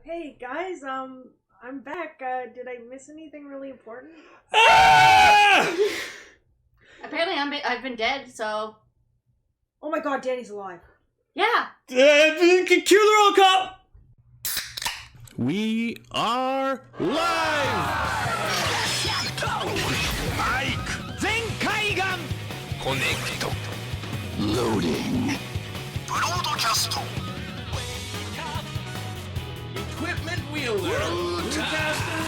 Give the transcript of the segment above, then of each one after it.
Hey guys, I'm back. Did I miss anything really important? Apparently I've been dead, so... Oh my god, Danny's alive. Yeah! Cue the roll call! We are live! Connect. Loading. Broadcast. Equipment wielder, Bluecaster,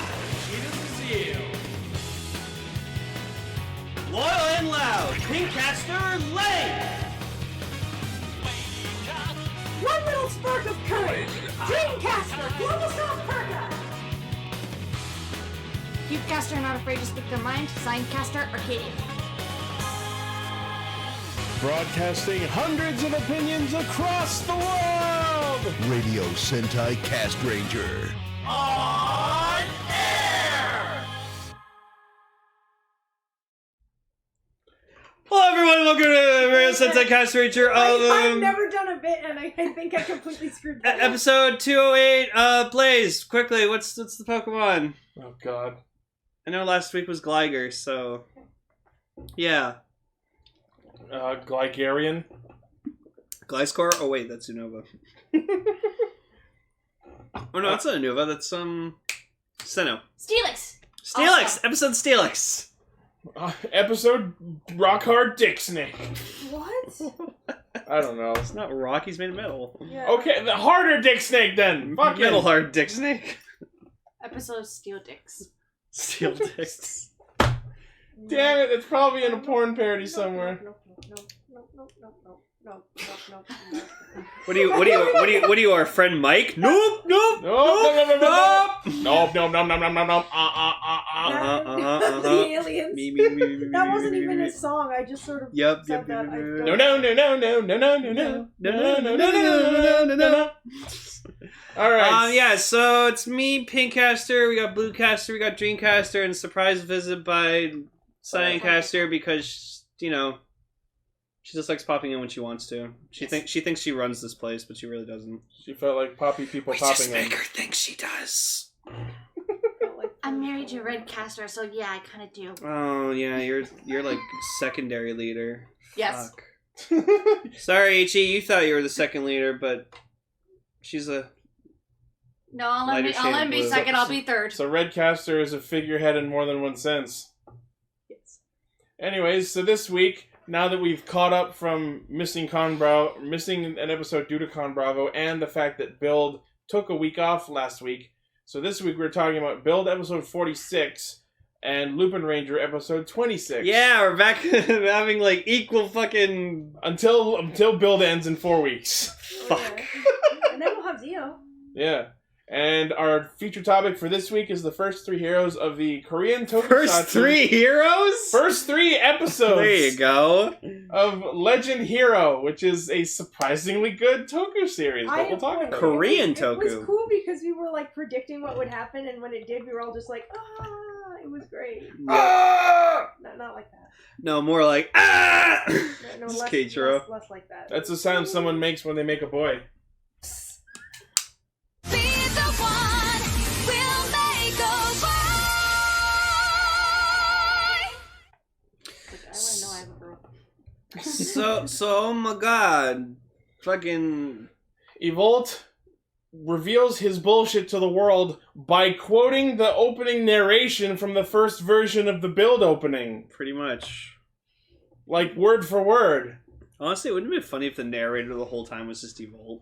Zeal. Loyal and loud, Pinkcaster, Lane. One little spark of courage! Dreamcaster, Global Soft Perka! Cubecaster not afraid to speak their mind, Cyancaster, Arcadia. Broadcasting hundreds of opinions across the world! Radio Sentai Castranger. On air! Hello everyone, welcome to Radio Sentai Castranger. I've never done a bit, and I think I completely screwed that up. Episode 208, Blaze, quickly, what's the Pokemon? Oh god. I know last week was Gligar, so... Yeah. Glycarian. Gliscor? Oh wait, that's Unova. Oh no, that's not Unova, that's Sinnoh. Steelix! Steelix! Awesome. Episode Steelix! Episode Rock Hard Dick Snake. What? I don't know. It's not rock, he's made of metal. Yeah. Okay, the harder Dick Snake then. Fuck Metal it. hard dick snake. Episode Steel Dicks. Steel dicks. Damn it, it's probably in a porn parody somewhere. No. What do you, our friend Mike? Nope. Nope. The aliens. Me. That wasn't even a song. I just sort of said that. No. Alright. Yeah, so it's me, Pinkcaster, we got Bluecaster, we got Dreamcaster, and surprise visit by Cyancaster because, you know, she just likes popping in when she wants to. She thinks she runs this place, but she really doesn't. She felt like poppy people popping in. Make her think she does. I'm married to a Red Caster, so yeah, I kind of do. Oh yeah, you're like secondary leader. Yes. Fuck. Sorry, Ichi, you thought you were the second leader, but she's a... No, I'll let him be second, I'll be third. So Redcaster is a figurehead in more than one sense. Yes. Anyways, so this week, now that we've caught up from missing an episode due to Con Bravo, and the fact that Build took a week off last week, so this week we're talking about Build episode 46 and Lupinranger episode 26. Yeah, we're back having like equal fucking... Until Build ends in 4 weeks. Fuck. Yeah. And then we'll have Zio. Yeah. And our feature topic for this week is the first 3 heroes of the Korean tokusatsu. First 3 heroes? First 3 episodes. There you go. Of Legend Hero, which is a surprisingly good toku series that we'll talk about. Korean toku. It was cool because we were like predicting what would happen, and when it did, we were all just like, it was great. Ah! Not like that. No, more like, ah! No, Just less, Keiichiro. less like that. That's the sound someone makes when they make a boy. So, oh my god. Fucking... Evolt reveals his bullshit to the world by quoting the opening narration from the first version of the Build opening. Pretty much. Like, word for word. Honestly, it wouldn't it be funny if the narrator the whole time was just Evolt?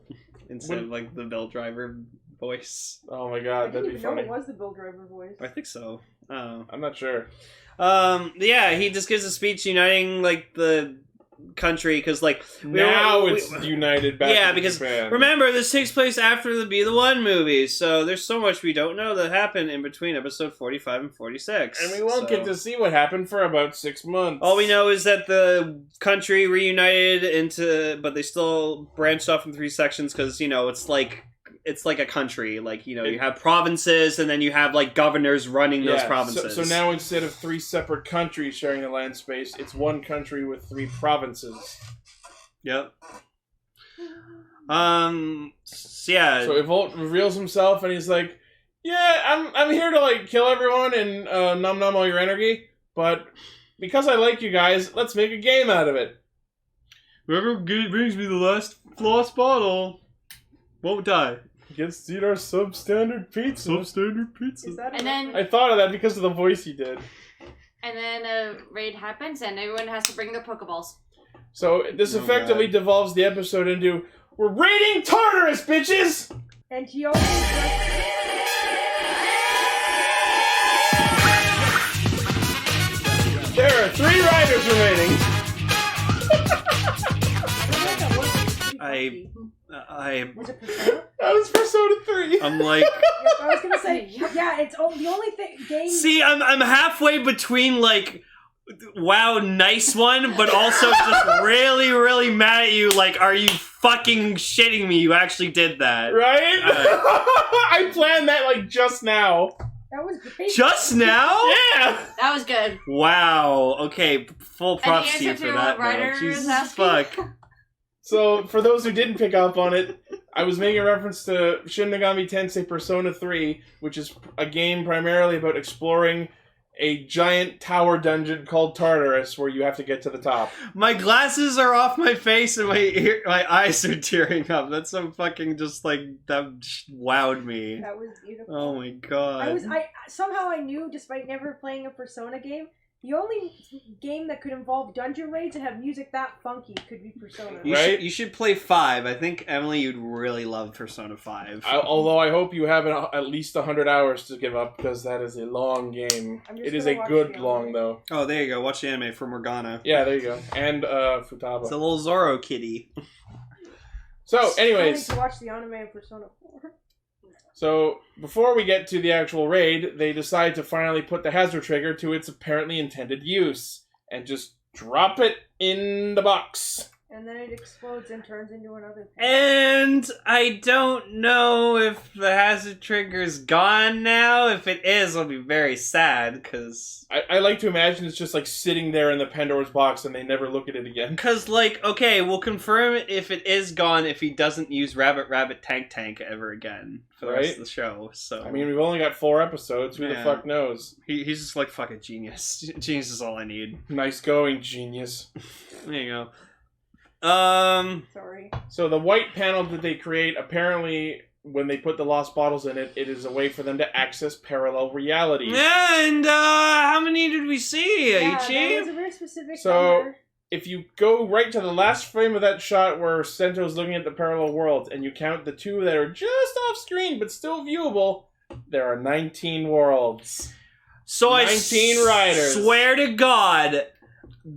Instead of, like, the Bell Driver voice. Oh my I god, didn't that'd be even know funny. it was the Bill Driver voice. I think so. I'm not sure. Yeah, he just gives a speech uniting, like, the country, because, like... It's united back yeah, in because, Japan. remember, this takes place after the Be the One movie, so there's so much we don't know that happened in between episode 45 and 46. And we won't get to see what happened for about 6 months. All we know is that the country reunited into... But they still branched off in 3 sections, because, you know, it's like a country. Like, you know, you have provinces, and then you have, like, governors running those provinces. So now instead of 3 separate countries sharing the land space, it's 1 country with 3 provinces. Yep. Yeah. So Evolt reveals himself, and he's like, "Yeah, I'm here to like kill everyone and num all your energy, but because I like you guys, let's make a game out of it. Whoever brings me the last bottle won't die. Gets to eat our substandard pizza. Substandard pizza. And then I thought of that because of the voice he did. And then a raid happens, and everyone has to bring their Pokeballs. So this effectively devolves the episode into, we're raiding Tartarus, bitches! And she always There are 3 riders remaining. Was it Persona? That was Persona 3. I'm like... I was gonna say, yeah, it's the only game... See, I'm halfway between, like, wow, nice one, but also just really, really mad at you, like, are you fucking shitting me? You actually did that. Right? I planned that, like, just now. That was great. Just now? Yeah! That was good. Wow. Okay, full props Any to you answer for to that, what Ryder though. is Jesus asking? fuck. So, for those who didn't pick up on it, I was making a reference to Shin Megami Tensei Persona 3, which is a game primarily about exploring a giant tower dungeon called Tartarus, where you have to get to the top. My glasses are off my face and my eyes are tearing up. That's so fucking just like, that wowed me. That was beautiful. Oh my god. Somehow I knew, despite never playing a Persona game, the only game that could involve dungeon raids and have music that funky could be Persona. You should play 5. I think, Emily, you'd really love Persona 5. Although I hope you have at least 100 hours to give up, because that is a long game. It is a good long, though. Oh, there you go. Watch the anime for Morgana. Yeah, there you go. And Futaba. It's a little Zoro kitty. So, anyways. I need to watch the anime of Persona 4. So, before we get to the actual raid, they decide to finally put the Hazard Trigger to its apparently intended use. And just drop it in the box. And then it explodes and turns into another thing. And I don't know if the hazard trigger's gone now. If it is, I'll be very sad, because... I like to imagine it's just, like, sitting there in the Pandora's box and they never look at it again. Because, like, okay, we'll confirm if it is gone if he doesn't use Rabbit Tank ever again for the rest of the show, so... I mean, we've only got 4 episodes. Who the fuck knows? He's just like, fuck it, genius. Genius is all I need. Nice going, genius. There you go. Sorry. So the white panel that they create, apparently, when they put the lost bottles in it, it is a way for them to access parallel realities. Yeah, and how many did we see, Yeah, Ichi? that was a very specific So, number. if you go right to the last frame of that shot where Sento's looking at the parallel worlds, and you count the 2 that are just off screen but still viewable, there are 19 worlds. So 19 riders. Swear to God,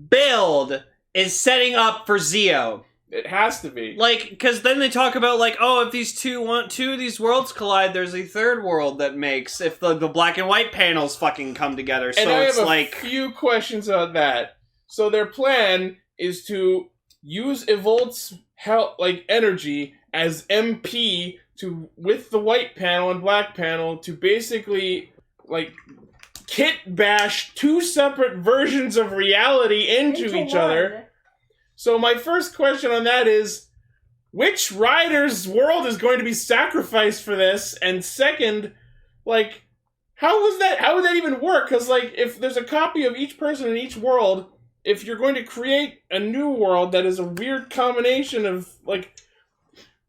Build is setting up for Zeo. It has to be. Like, because then they talk about, like, oh, if these two of these worlds collide, there's a third world that makes, if the black and white panels fucking come together. So and I it's have like... a few questions about that. So their plan is to use Evolt's energy as MP with the white panel and black panel to basically, like, kit bash 2 separate versions of reality into each other. So my first question on that is, which rider's world is going to be sacrificed for this? And second, like, how would that even work? Because, like, if there's a copy of each person in each world, if you're going to create a new world that is a weird combination of, like,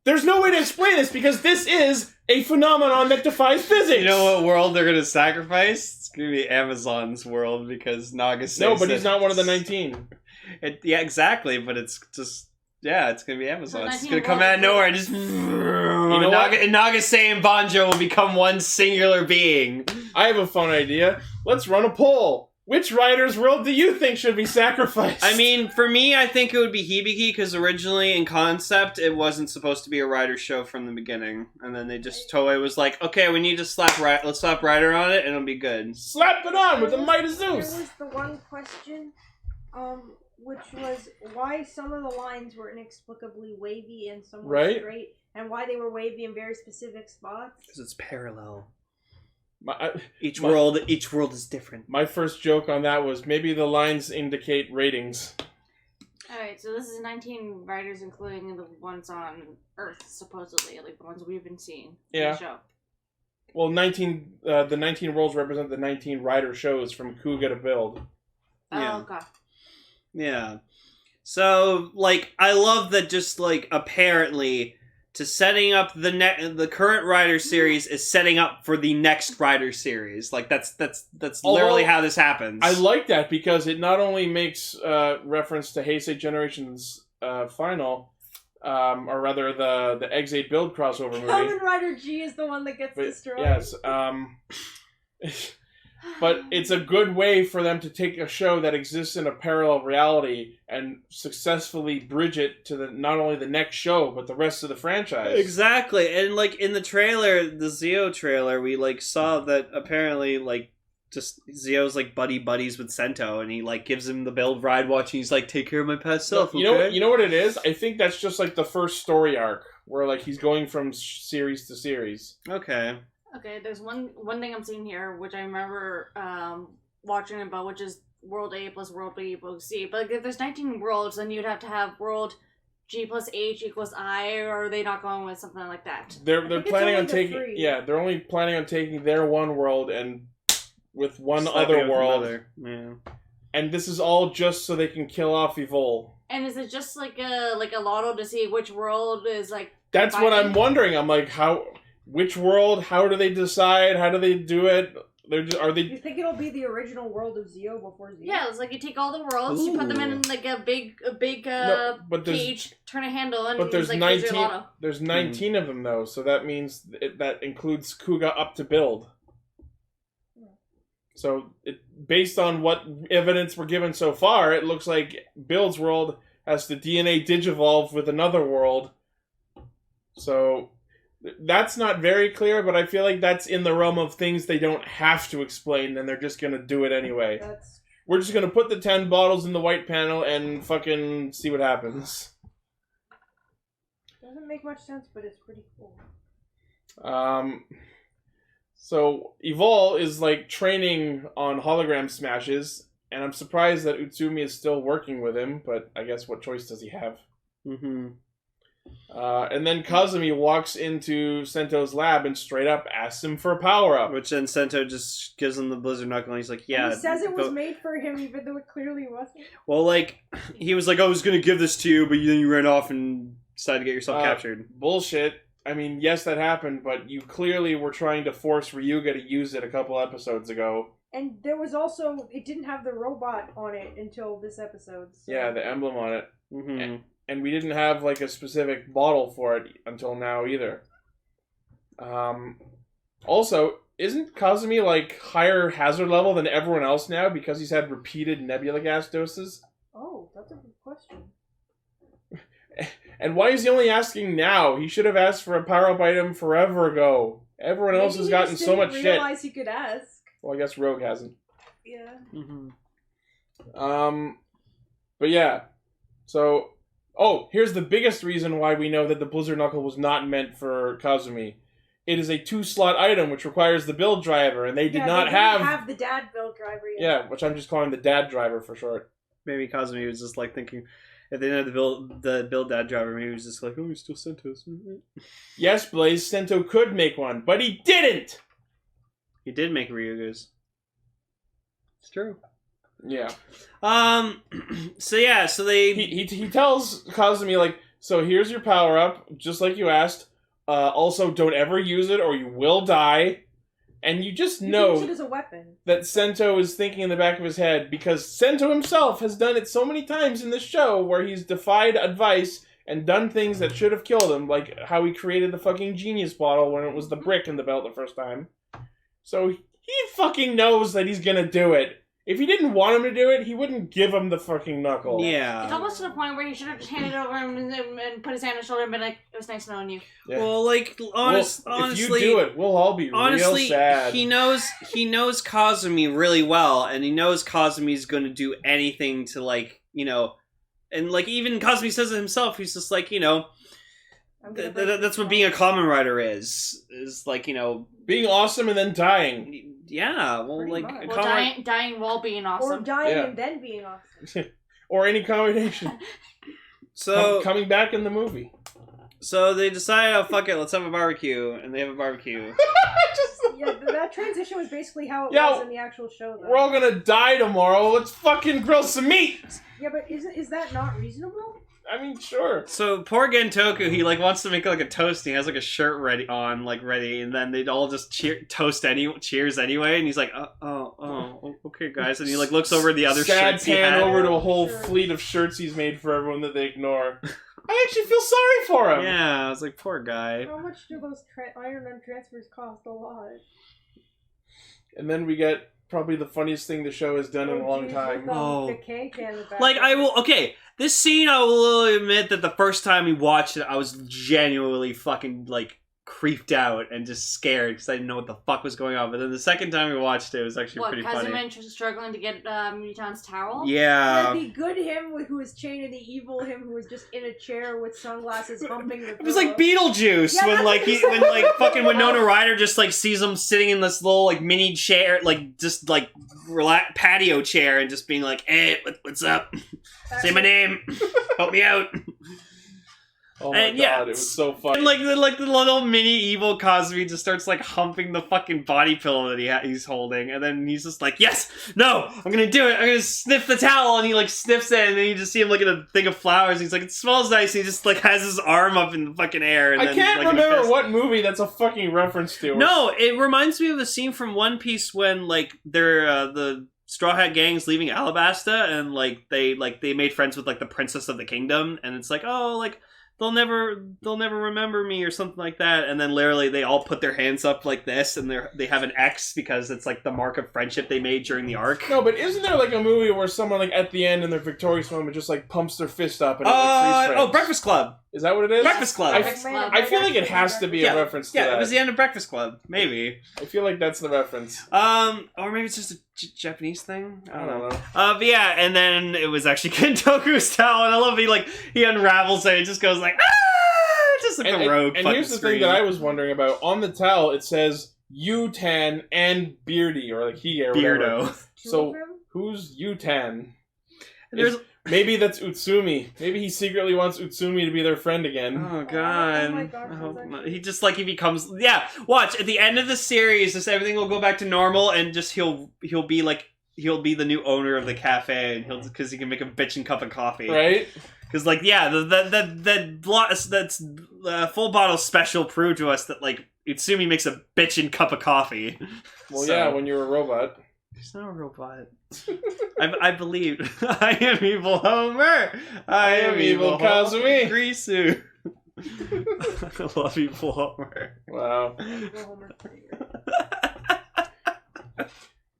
there's no way to explain this because this is a phenomenon that defies physics. You know what world they're going to sacrifice? It's going to be Amazon's world because Naga says no, but he's not one of the 19. Yeah, exactly, but it's just... Yeah, it's going to be Amazon. It's going to come world. out of nowhere and just... And Naga and Banjo will become one singular being. I have a fun idea. Let's run a poll. Which rider's world do you think should be sacrificed? I mean, for me, I think it would be Hibiki, because originally, in concept, it wasn't supposed to be a rider show from the beginning. And then they just... Toei was like, okay, we need to let's slap rider on it, and it'll be good. Slap it on with the might of Zeus! There was the one question, which was why some of the lines were inexplicably wavy and some were straight, and why they were wavy in very specific spots. Because it's parallel. Each world is different. My first joke on that was maybe the lines indicate ratings. Alright, so this is 19 writers, including the ones on Earth, supposedly, like the ones we've been seeing in the show. Well, the 19 worlds represent the 19 rider shows from Kuga to Build. Yeah. Oh, okay. Yeah. So, like, I love that just, like, apparently, to setting up the current Rider series is setting up for the next Rider series. Like, that's literally how this happens. I like that because it not only makes reference to Heisei Generation's final, or rather the X8 Build crossover movie. Kamen Rider G is the one that gets destroyed. Yes. But it's a good way for them to take a show that exists in a parallel reality and successfully bridge it to not only the next show, but the rest of the franchise. Exactly. And, like, in the trailer, the Zio trailer, we, like, saw that apparently, like, just Zio's, like, buddies with Sento, and he, like, gives him the build ride watch, and he's like, take care of my past self, okay? You know what it is? I think that's just, like, the first story arc, where, like, he's going from series to series. Okay. Okay, there's one thing I'm seeing here, which I remember watching about, which is World A plus World B equals C. But like, if there's 19 worlds, then you'd have to have World G plus H equals I, or are they not going with something like that? They're planning on taking... Yeah, they're only planning on taking their one world and with one other world. Yeah. And this is all just so they can kill off Evolt. And is it just like a lotto to see which world is like... That's what I'm wondering. I'm like, which world? How do they decide? How do they do it? You think it'll be the original world of Zio before Zio? Yeah, it's like you take all the worlds, you put them in like a big cage, turn a handle, and but there's like, 19. There's 19 of them though, so that means that includes Kuga up to Build. So, based on what evidence we're given so far, it looks like Build's world has the DNA digivolve with another world. So, that's not very clear, but I feel like that's in the realm of things they don't have to explain, and they're just going to do it anyway. We're just going to put the 10 bottles in the white panel and fucking see what happens. Doesn't make much sense, but it's pretty cool. So, Evolt is, like, training on hologram smashes, and I'm surprised that Utsumi is still working with him, but I guess what choice does he have? Mm-hmm. And then Kazumi walks into Sento's lab and straight up asks him for a power-up. Which then Sento just gives him the Blizzard Knuckle, and he's like, yeah. And he says it was made for him, even though it clearly wasn't. Well, like, he was like, I was going to give this to you, but then you ran off and decided to get yourself captured. Bullshit. I mean, yes, that happened, but you clearly were trying to force Ryuga to use it a couple episodes ago. And there was also, it didn't have the robot on it until this episode. So. Yeah, the emblem on it. Mm-hmm. And we didn't have, like, a specific bottle for it until now, either. Also, isn't Kazumi, like, higher hazard level than everyone else now because he's had repeated nebula gas doses? Oh, that's a good question. And why is he only asking now? He should have asked for a power-up item forever ago. Everyone else has gotten so much shit. Maybe he realized he could ask. Well, I guess Rogue hasn't. Yeah. Mm-hmm. But yeah. So... Oh, here's the biggest reason why we know that the Blizzard Knuckle was not meant for Kazumi. It is a 2-slot item which requires the build driver, and they did not have the dad build driver yet. Yeah, which I'm just calling the dad driver for short. Maybe Kazumi was just like thinking, if they didn't have the build dad driver, maybe he was just like, oh, he still Sento's. Yes, Blaze, Sento could make one, but he didn't! He did make Ryuga's. It's true. Yeah. So yeah, so they... He tells Kazumi, like, so here's your power-up, just like you asked. Also, don't ever use it or you will die. And you just know use it as a weapon. That Sento is thinking in the back of his head, because Sento himself has done it so many times in this show where he's defied advice and done things that should have killed him, like how he created the fucking genius bottle when it was the brick in the belt the first time. So he fucking knows that he's gonna do it. If he didn't want him to do it, he wouldn't give him the fucking knuckle. Yeah. It's almost to the point where he should have just handed it over him and put his hand on his shoulder and been like, it was nice knowing you. Yeah. Well, like, honestly... If you do it, we'll all be real sad. He knows Kazumi really well, and he knows Kazumi's going to do anything to, like, you know... And, like, even Kazumi says it himself, he's just like, you know... That's what being a Kamen Rider is. Is, like, you know... Being awesome and then dying. Yeah, well, Pretty like... much. Well, dying while being awesome. Or dying and then being awesome. or any combination. So coming back in the movie. So they decide, oh fuck it, let's have a barbecue, and they have a barbecue. Yeah, that transition was basically how it was in the actual show, though. We're all gonna die tomorrow. Let's fucking grill some meat. Yeah, but is that not reasonable? I mean, sure. So poor Gentoku, he like wants to make like a toast. And he has like a shirt ready, and then they'd all just cheers anyway. And he's like, oh, okay, guys. And he like looks over the other shirts he had. over to a whole fleet of shirts he's made for everyone that they ignore. I actually feel sorry for him. Yeah, I was like, poor guy. How much do those Iron Man transfers cost? A lot. And then we get probably the funniest thing the show has done in a long time. The K can in the back. Like, this scene, I will admit that the first time we watched it, I was genuinely fucking, like, creeped out and just scared because I didn't know what the fuck was going on. But then the second time we watched it, it was actually pretty funny. What, Kazuma struggling to get Mutan's towel? Yeah. The good him who was chained and the evil him who was just in a chair with sunglasses humping the pillow. It was like Beetlejuice when Winona Ryder just like sees him sitting in this little like mini chair, like just like patio chair and just being like, hey, what's up? Say my name. Help me out. Oh my god, it was so funny. And like the little mini evil Cosby just starts like humping the fucking body pillow that he's holding, and then he's just like, yes, no, I'm gonna do it. I'm gonna sniff the towel, and he like sniffs it, and then you just see him like in a thing of flowers. He's like, it smells nice. And he just like has his arm up in the fucking air. And I can't remember what movie that's a fucking reference to. No, it reminds me of the scene from One Piece when like they're the Straw Hat Gang's leaving Alabasta, and like they made friends with like the Princess of the Kingdom, and it's like, oh, like. They'll never remember me or something like that, and then literally they all put their hands up like this, and they have an X because it's like the mark of friendship they made during the arc. No, but isn't there like a movie where someone like at the end in their victorious moment just like pumps their fist up and it like freeze frames? Breakfast Club. Is that what it is? Breakfast Club. I feel like it has to be a reference to that. Yeah, it was the end of Breakfast Club. Maybe. I feel like that's the reference. Or maybe it's just a Japanese thing. I don't know. But yeah, and then it was actually Kentoku's towel, and I love he unravels it. It just goes like, ah! Just like the rogue. And here's the thing that I was wondering about. On the towel, it says Utan and Beardy, or like he or Beardo. Whatever. So who's Utan? There's. Maybe that's Utsumi. Maybe he secretly wants Utsumi to be their friend again. Oh god. Oh my gosh, he just like he becomes watch at the end of the series just everything will go back to normal and just he'll be the new owner of the cafe and because he can make a bitchin' cup of coffee. Right? Because like that's full bottle special proved to us that like Utsumi makes a bitchin' cup of coffee. Well yeah, when you're a robot. He's not a robot. I believe. I am evil Homer. I am evil Kazumi. Grisu. I love evil Homer. Wow.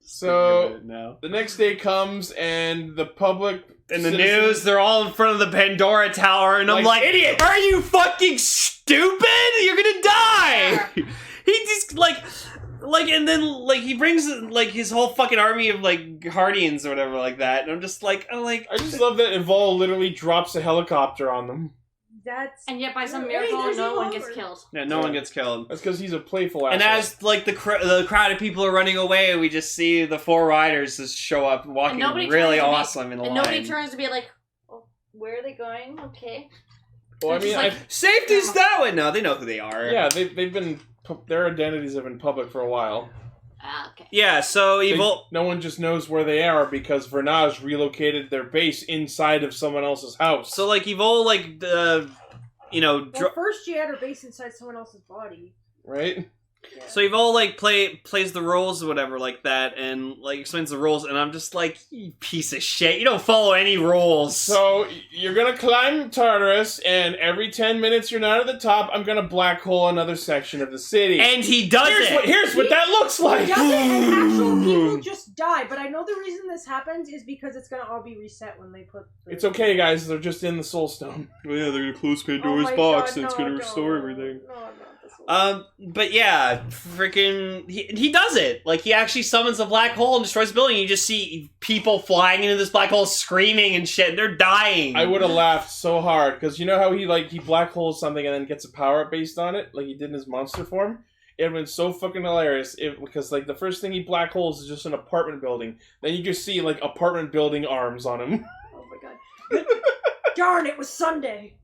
So the next day comes and the public in the news, they're all in front of the Pandora Tower, and I'm like, idiot! Are you fucking stupid? You're gonna die! He just and then like he brings like his whole fucking army of like Guardians or whatever like that, and I'm just like, I just love that Evolt literally drops a helicopter on them. And yet by some miracle, no one gets killed. Yeah, no one gets killed. That's because he's a playful asshole. And as like the crowd of people are running away, we just see the four riders just show up walking really awesome in the line. And nobody turns to be like, oh, where are they going? Okay. Well, I mean, safety's that way. No, they know who they are. Yeah, they've been. Their identities have been public for a while. Okay. Yeah, so Evolt... No one just knows where they are because Vernage relocated their base inside of someone else's house. So, like, Evolt, like, first she had her base inside someone else's body. Right? Yeah. So Evolt, like, plays the rules or whatever like that and, like, explains the rules, and I'm just like, you piece of shit. You don't follow any rules. So, you're gonna climb Tartarus, and every 10 minutes you're not at the top, I'm gonna black hole another section of the city. And he does it! Here's what that looks like! He does it, and actual people just die, but I know the reason this happens is because it's gonna all be reset when they put... It's okay, guys, they're just in the Soul Stone. Well, yeah, they're gonna close Pandora's box, and it's gonna restore everything. But yeah, freaking, he does it. Like, he actually summons a black hole and destroys the building. You just see people flying into this black hole screaming and shit. They're dying. I would have laughed so hard, because you know how he black holes something and then gets a power-up based on it? Like he did in his monster form? It would have been so fucking hilarious because, like, the first thing he black holes is just an apartment building. Then you just see, like, apartment building arms on him. Oh my god. Darn, it was Sunday.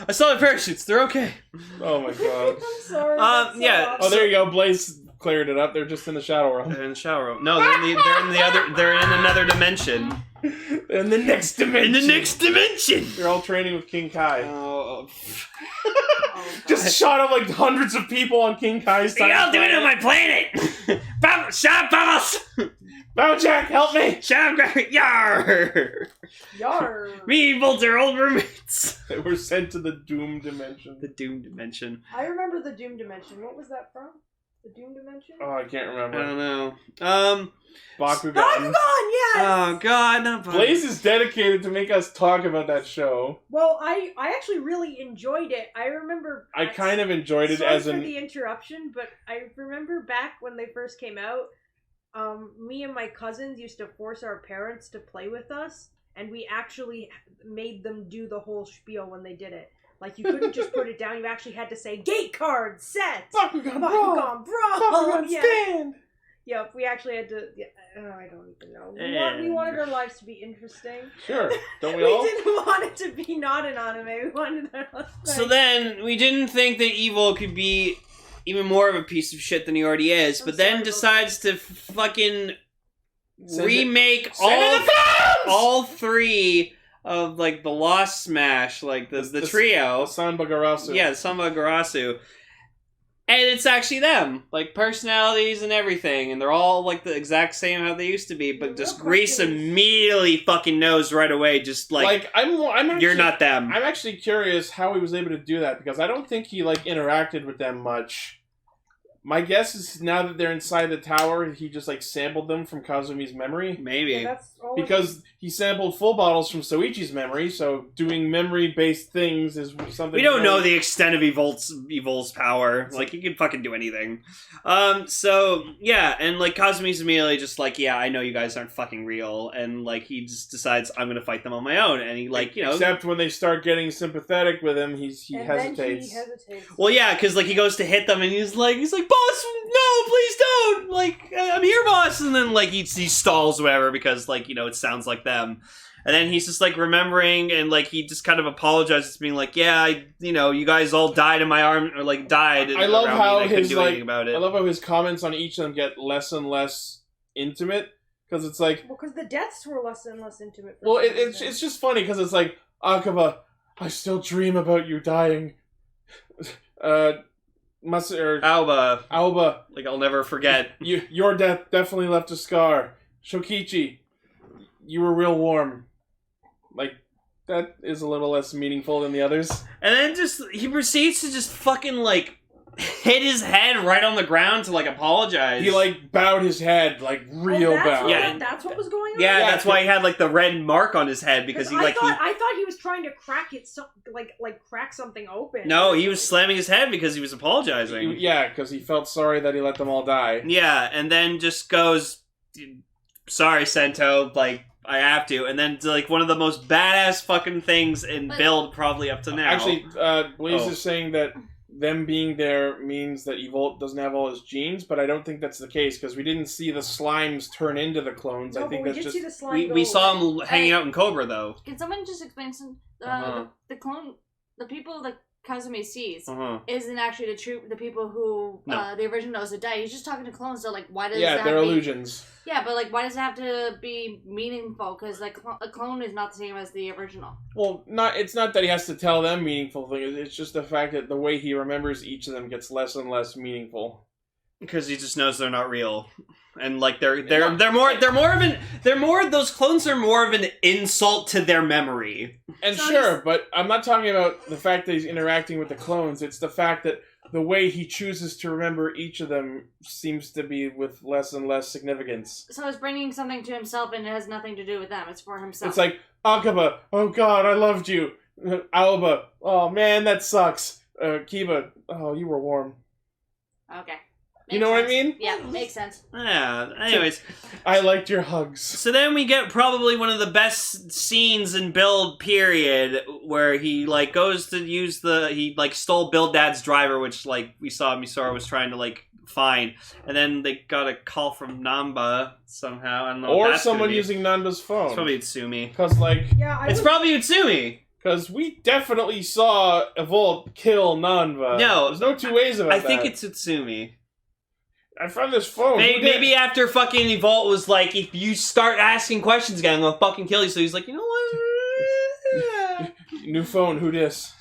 I saw the parachutes. They're okay. Oh my god. I'm sorry. Yeah. Oh, there you go. Blaze cleared it up. They're just in the shadow realm. They're in the shower room. No, they're in another dimension. In the next dimension. In the next dimension. They're all training with King Kai. Oh. Just shot up like hundreds of people on King Kai's side. Y'all doing it on my planet. Shut boss. Bojack, help me! Shut up, Yar. Yar. Me and Evolt are old roommates. They were sent to the Doom Dimension. The Doom Dimension. I remember the Doom Dimension. What was that from? The Doom Dimension? Oh, I can't remember. I don't know. Bakugan. Bakugan, yes! Oh god, not Bakugan. Blaze is dedicated to make us talk about that show. Well, I actually really enjoyed it. I remember... I kind of enjoyed it sorry as for an... the interruption, but I remember back when they first came out, me and my cousins used to force our parents to play with us, and we actually made them do the whole spiel when they did it. Like, you couldn't just put it down, you actually had to say, gate card, set! Bakugan, Bakugan, bro! Bakugan, Yeah. stand! Yep, we actually had to... Yeah, I don't even know. We wanted our lives to be interesting. Sure, don't we We all? didn't want it to be not an anime. We wanted our lives So then, we didn't think that Evil could be even more of a piece of shit than he already is, I'm but sorry then about decides to fucking Send remake Send it to fans! all three of, like, the Lost Smash, like, the trio. Samba Garasu. Yeah, Samba Garasu. And it's actually them. Like, personalities and everything. And they're all, like, the exact same how they used to be. But just Grease immediately fucking knows right away. Just, like I'm actually, you're not them. I'm actually curious how he was able to do that, because I don't think he, like, interacted with them much. My guess is now that they're inside the tower, he just, like, sampled them from Kazumi's memory. Maybe. Yeah, that's all Because he sampled full bottles from Soichi's memory, so doing memory-based things is something... We don't know the extent of Evolt's power. Like, he can fucking do anything. So, yeah, and, like, Kazumi's immediately just like, yeah, I know you guys aren't fucking real, and, like, he just decides, I'm gonna fight them on my own, and he, like, you know... Except when they start getting sympathetic with him, he and hesitates. Then he hesitates. Well, yeah, because, like, he goes to hit them, and he's like, boss, no, please don't! Like, I'm here, boss! And then, like, he stalls or whatever, because, like, you know, it sounds like them. And then he's just, like, remembering, and, like, he just kind of apologizes, being like, yeah, you guys all died in my arm, or, like, died. I love how I couldn't his, do like, anything about it. I love how his comments on each of them get less and less intimate, because it's like... Well, because the deaths were less and less intimate. Well, it's just funny, because it's like, Akaba, I still dream about you dying. Aoba, Like, I'll never forget. your death definitely left a scar. Shokichi, you were real warm. Like, that is a little less meaningful than the others. And then he proceeds to just fucking, like, hit his head right on the ground to, like, apologize. He, like, bowed his head, like, real bow. Yeah. That's what was going on? Yeah, that's why he had, like, the red mark on his head, because he, like, I thought he was trying to crack it, crack something open. No, he was slamming his head because he was apologizing. Yeah, because he felt sorry that he let them all die. Yeah, and then just goes, sorry, Sento, like, I have to. And then, like, one of the most badass fucking things in build probably up to now. Actually, Blaze is saying that them being there means that Evolt doesn't have all his genes, but I don't think that's the case, because we didn't see the slimes turn into the clones. No, I think but we that's did see just... the slime we go saw away. him hanging out in Cobra, though. Can someone just explain some the clone, the people that Kazumi sees isn't actually the people who the originals who died. He's just talking to clones. So like, why does they're illusions. Yeah, but like, why does it have to be meaningful? Because like, a clone is not the same as the original. Well, it's not that he has to tell them meaningful things. It's just the fact that the way he remembers each of them gets less and less meaningful. Because he just knows they're not real. And like those clones are more of an insult to their memory. And so but I'm not talking about the fact that he's interacting with the clones. It's the fact that the way he chooses to remember each of them seems to be with less and less significance. So he's bringing something to himself, and it has nothing to do with them. It's for himself. It's like, Akaba, oh god, I loved you. Aoba, oh man, that sucks. Kiba, oh, you were warm. Okay. You know what I mean? Yeah, makes sense. Yeah, anyways. I liked your hugs. So then we get probably one of the best scenes in Build, period, where he, like, goes to use he, like, stole Build Dad's driver, which, like, we saw Misora was trying to, like, fine. And then they got a call from Namba somehow. I don't know. What Or that's someone gonna be. using Nanda's phone. It's probably Utsumi. Because, like... Yeah, It's probably Utsumi. Because we definitely saw Evolt kill Nanba. No. There's no two ways about I that. think it's Utsumi. I found this phone. Maybe after fucking Evolt was like, if you start asking questions again, I'm gonna fucking kill you. So he's like, you know what? New phone, who dis?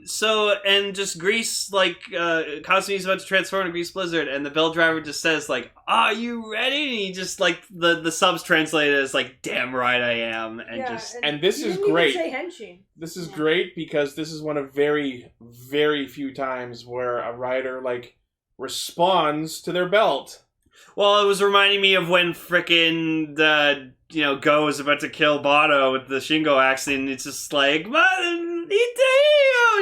So, and just Grease, like, Kasumi's about to transform to Grease Blizzard, and the bell driver just says, like, are you ready? And he just, like, the subs translated as, like, damn right I am. And And this is didn't great. Even say henshin. This is great because this is one of very, very few times where a rider, like, responds to their belt. well, it was reminding me of when frickin' Go was about to kill Bado with the Shingo accident, and it's just like,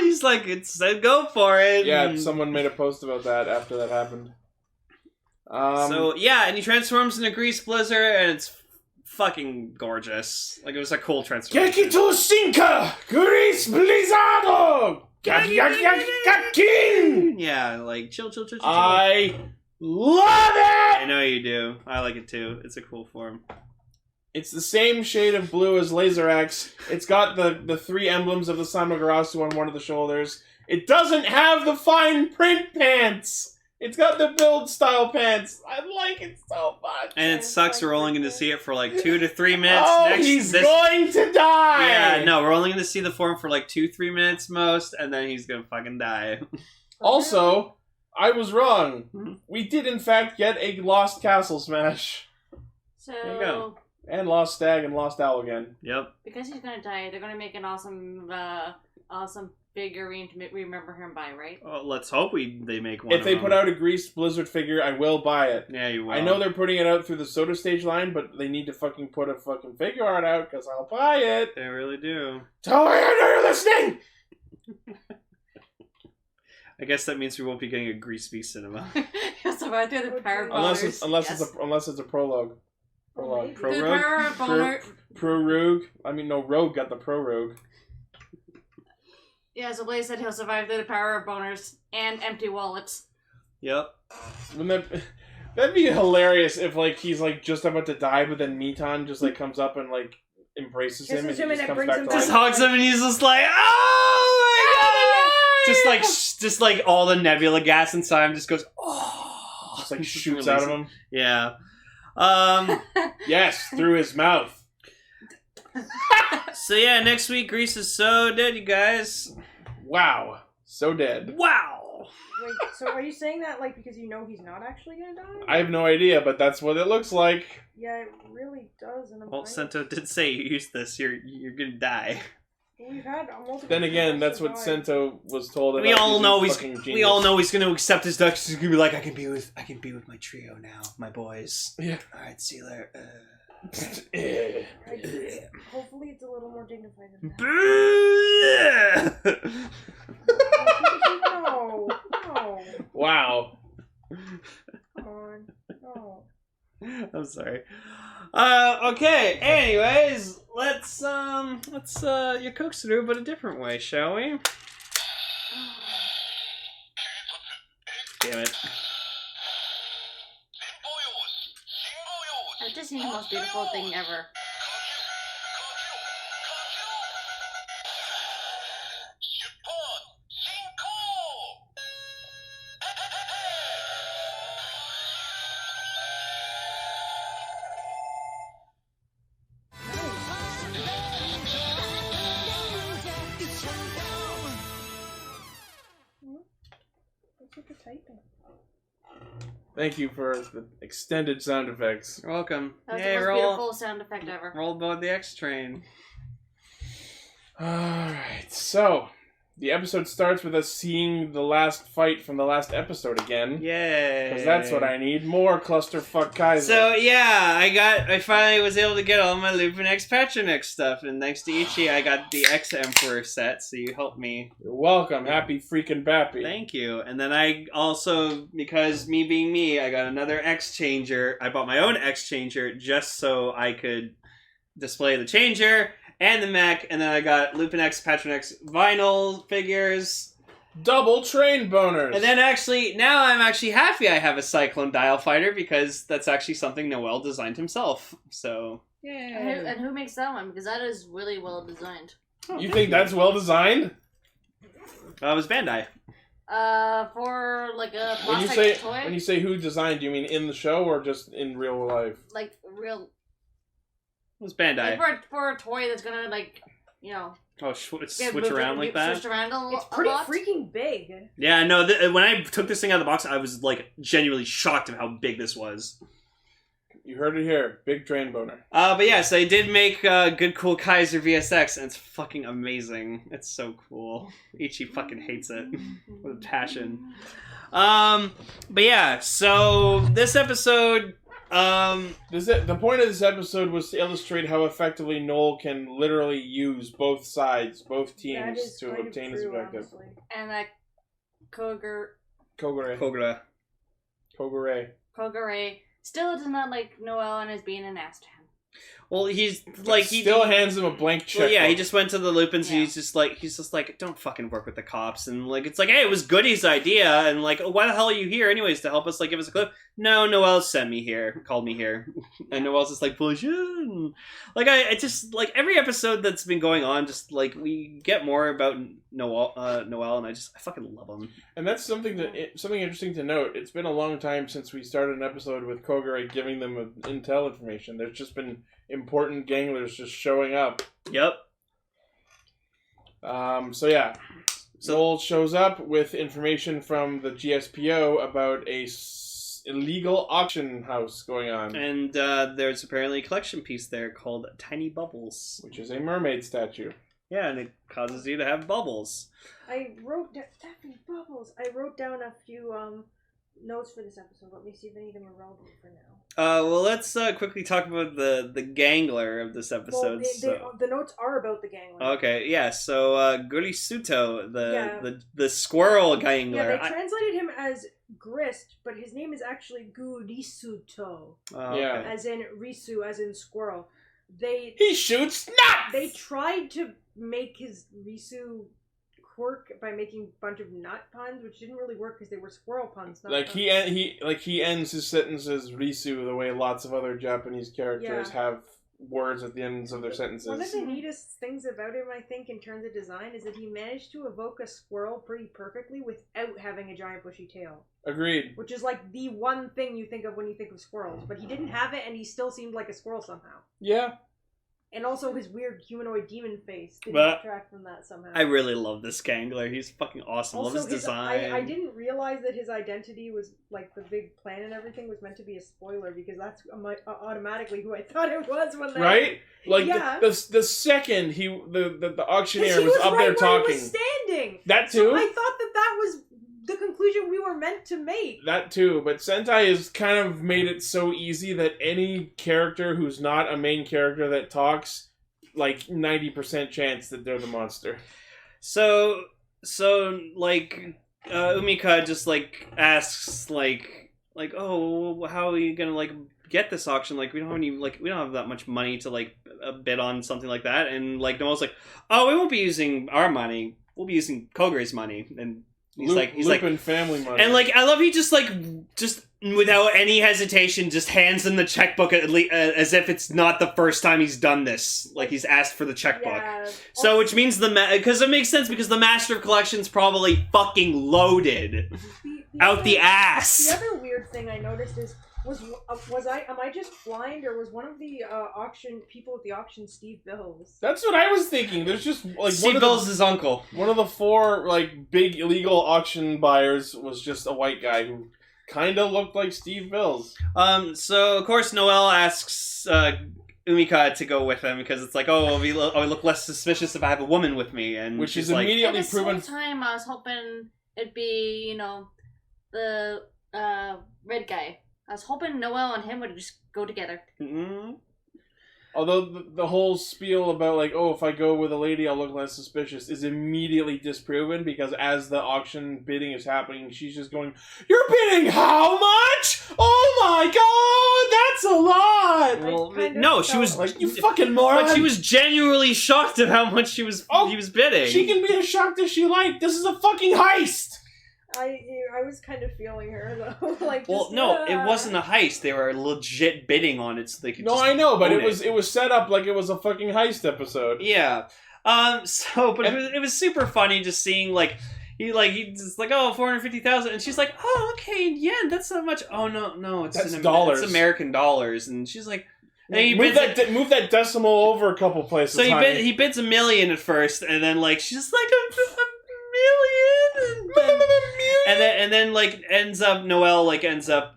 he's like, it said go for it. Yeah, and someone made a post about that after that happened. So, yeah, and he transforms into Grease Blizzard, and it's fucking gorgeous. Like, it was a cool transformation. Gekitou Shinka! Grease Blizzardo! Gakin! Yeah, like, chill. I love it! I know you do. I like it too. It's a cool form. It's the same shade of blue as Laser X. It's got the three emblems of the Samagarasu on one of the shoulders. It doesn't have the fine print pants! It's got the build style pants. I like it so much. And it sucks we're only going to see it for like 2 to 3 minutes. Oh, he's going to die! Yeah, no, we're only going to see the form for like 2-3 minutes most, and then he's going to fucking die. Also, I was wrong. Mhm. We did in fact get a Lost Castle Smash. There you go. And Lost Stag and Lost Owl again. Yep. because he's gonna die, they're gonna make an awesome figurine to remember him by, right? Well, let's hope they make one. If they put out a Grease Blizzard figure, I will buy it. Yeah, you will. I know they're putting it out through the Soda Stage line, but they need to fucking put a fucking figure art out, because I'll buy it. They really do. Tell me I know you're listening! I guess that means we won't be getting a Grease Beast cinema. He'll survive through the power of Unless boners. it's a prologue. Prologue. Maybe. The power of boner. Prorogue. I mean, no, Rogue got the Prorogue. Yeah, so Blaze said he'll survive through the power of boners and empty wallets. Yep. That'd be hilarious if, like, he's, like, just about to die, but then Mitan just, like, comes up and, like, embraces him and Kisses he him just and comes brings back him to back. Just life. hugs him and he's just like, oh my god! Just like all the nebula gas inside him just goes, oh! Just, like, shoots out of him. Yeah. Yes, through his mouth. So yeah, next week Grease is so dead, you guys. Wow. So dead. Wow. Wait, so are you saying that like because you know he's not actually gonna die? I have no idea, but that's what it looks like. Yeah, it really does. And I'm Well, like, Sento did say you use this, you're gonna die. we've had multiple. Then again, people that's what survive. Sento was told. We about. all He's a know fucking we genius. all know he's gonna accept his ducks. He's gonna be like, I can be with my trio now, my boys. Yeah. All right, see you later. Hopefully, it's a little more dignified than that. No, no, Wow. come on, no. I'm sorry. Okay. Anyways, let's Yakokuru, but a different way, shall we? Damn it. I've just seen the most beautiful thing ever. Let's look at typing. Thank you for the extended sound effects. You're welcome. That was Yay, the most roll beautiful sound effect ever. aboard the X train. Alright, so the episode starts with us seeing the last fight from the last episode again. Yay. Because that's what I need. More clusterfuck Kaiser. So yeah, I finally was able to get all my Lupin X Patranger stuff, and thanks to Ichi, I got the X Emperor set. So you helped me. You're welcome. Happy freaking Bappy. Thank you. And then I also, because me being me, I got another X Changer. I bought my own X Changer just so I could display the Changer and the mech. And then I got Lupin X Patranger X vinyl figures. Double train boners. And then now I'm actually happy I have a Cyclone Dial Fighter because that's actually something Noel designed himself. So, yeah. And who makes that one? Because that is really well designed. You think that's well designed? It was Bandai. For like a plastic toy. When you say who designed, do you mean in the show or just in real life? Like real. It was Bandai. Like for a toy that's gonna switch around like that. Switch around It's pretty lot. freaking big. Yeah, no. When I took this thing out of the box, I was like genuinely shocked at how big this was. You heard it here. Big train boner. But yeah, so they did make Good Cool Kaiser VSX, and it's fucking amazing. It's so cool. Ichi fucking hates it with a passion. But yeah, so this episode, the point of this episode was to illustrate how effectively Noel can literally use both sides, both teams, to obtain his objective. Honestly. And that Kogure still does not like Noel and is being an ass to him. Well, he still hands him a blank check. Well, yeah, he just went to the Lupins. Yeah. He's just like, don't fucking work with the cops, and like, it's like, hey, it was Goody's idea, and like, why the hell are you here anyways to help us? Like, give us a clue. No, Noel sent me here, called me here, and Noel's just like, bullshit. Like, I just like every episode that's been going on, just like we get more about Noel, and I fucking love him. And that's something interesting to note. It's been a long time since we started an episode with Kogure giving them intel information. There's just been important ganglers just showing up. Yep. So yeah. Noel shows up with information from the GSPO about a illegal auction house going on. And there's apparently a collection piece there called Tiny Bubbles. Which is a mermaid statue. Yeah, and it causes you to have bubbles. I wrote down a few notes for this episode. Let me see if any of them are relevant for now. Well, let's quickly talk about the gangler of this episode. Well, the notes are about the gangler. Okay, yeah. So Gurisuto, the squirrel gangler. Yeah, they translated him as Grist, but his name is actually Gurisuto. Okay. As in Risu, as in squirrel. He shoots nuts! They tried to make his Risu quirk by making a bunch of nut puns, which didn't really work because they were squirrel puns. Not puns. He ends his sentences Risu the way lots of other Japanese characters have words at the ends of their sentences. One of the neatest things about him, I think, in terms of design, is that he managed to evoke a squirrel pretty perfectly without having a giant bushy tail. Agreed. Which is like the one thing you think of when you think of squirrels, but he didn't have it, and he still seemed like a squirrel somehow. Yeah. And also his weird humanoid demon face didn't detract from that somehow. I really love this gangler. He's fucking awesome. Also, love his design. I didn't realize that his identity was, like, the big plan and everything was meant to be a spoiler, because that's automatically who I thought it was when they... Right? Like, the second the auctioneer was up there talking. He was standing! That too? So I thought that was the conclusion we were meant to make. That too, but Sentai has kind of made it so easy that any character who's not a main character that talks, like 90% chance that they're the monster. So like Umika just like asks like oh, how are you gonna like get this auction? Like we don't have that much money to like bid on something like that. And like Noel's like, oh, we won't be using our money. We'll be using Kogure's money. And he's Lupin family money. And like I love he just without any hesitation just hands him the checkbook as if it's not the first time he's done this. Like he's asked for the checkbook. Yeah. So which means because it makes sense because the Master of Collection's probably fucking loaded out the ass. The other weird thing I noticed is am I just blind, or was one of the people at the auction Steve Bills? That's what I was thinking. There's just like Steve Bills' his uncle. One of the 4 like big illegal auction buyers was just a white guy who kind of looked like Steve Bills. So of course Noel asks Umika to go with him because it's like, oh, I look less suspicious if I have a woman with me, and which is immediately proven. This whole time I was hoping it'd be the red guy. I was hoping Noel and him would just go together. Mm-hmm. Although the whole spiel about like, oh, if I go with a lady, I'll look less suspicious is immediately disproven because as the auction bidding is happening, she's just going, "You're bidding how much? Oh my god, that's a lot. Well, kind of no, she was Like, you fucking moron. But she was genuinely shocked at how much he was bidding. She can be as shocked as she like. This is a fucking heist. I was kind of feeling her though. Like, Well, just, no, it wasn't a heist. They were legit bidding on it, so they could. No, just I know, but own it was set up like it was a fucking heist episode. Yeah. It was super funny just seeing like he's just like, oh, 450,000, and she's like, oh, okay, in yen, that's not much. Oh no, it's That's dollars. It's American dollars, and she's like, and he Move bids move that decimal over a couple places. so honey. he bids $1 million at first, and then like she's like a million, and then like Noel ends up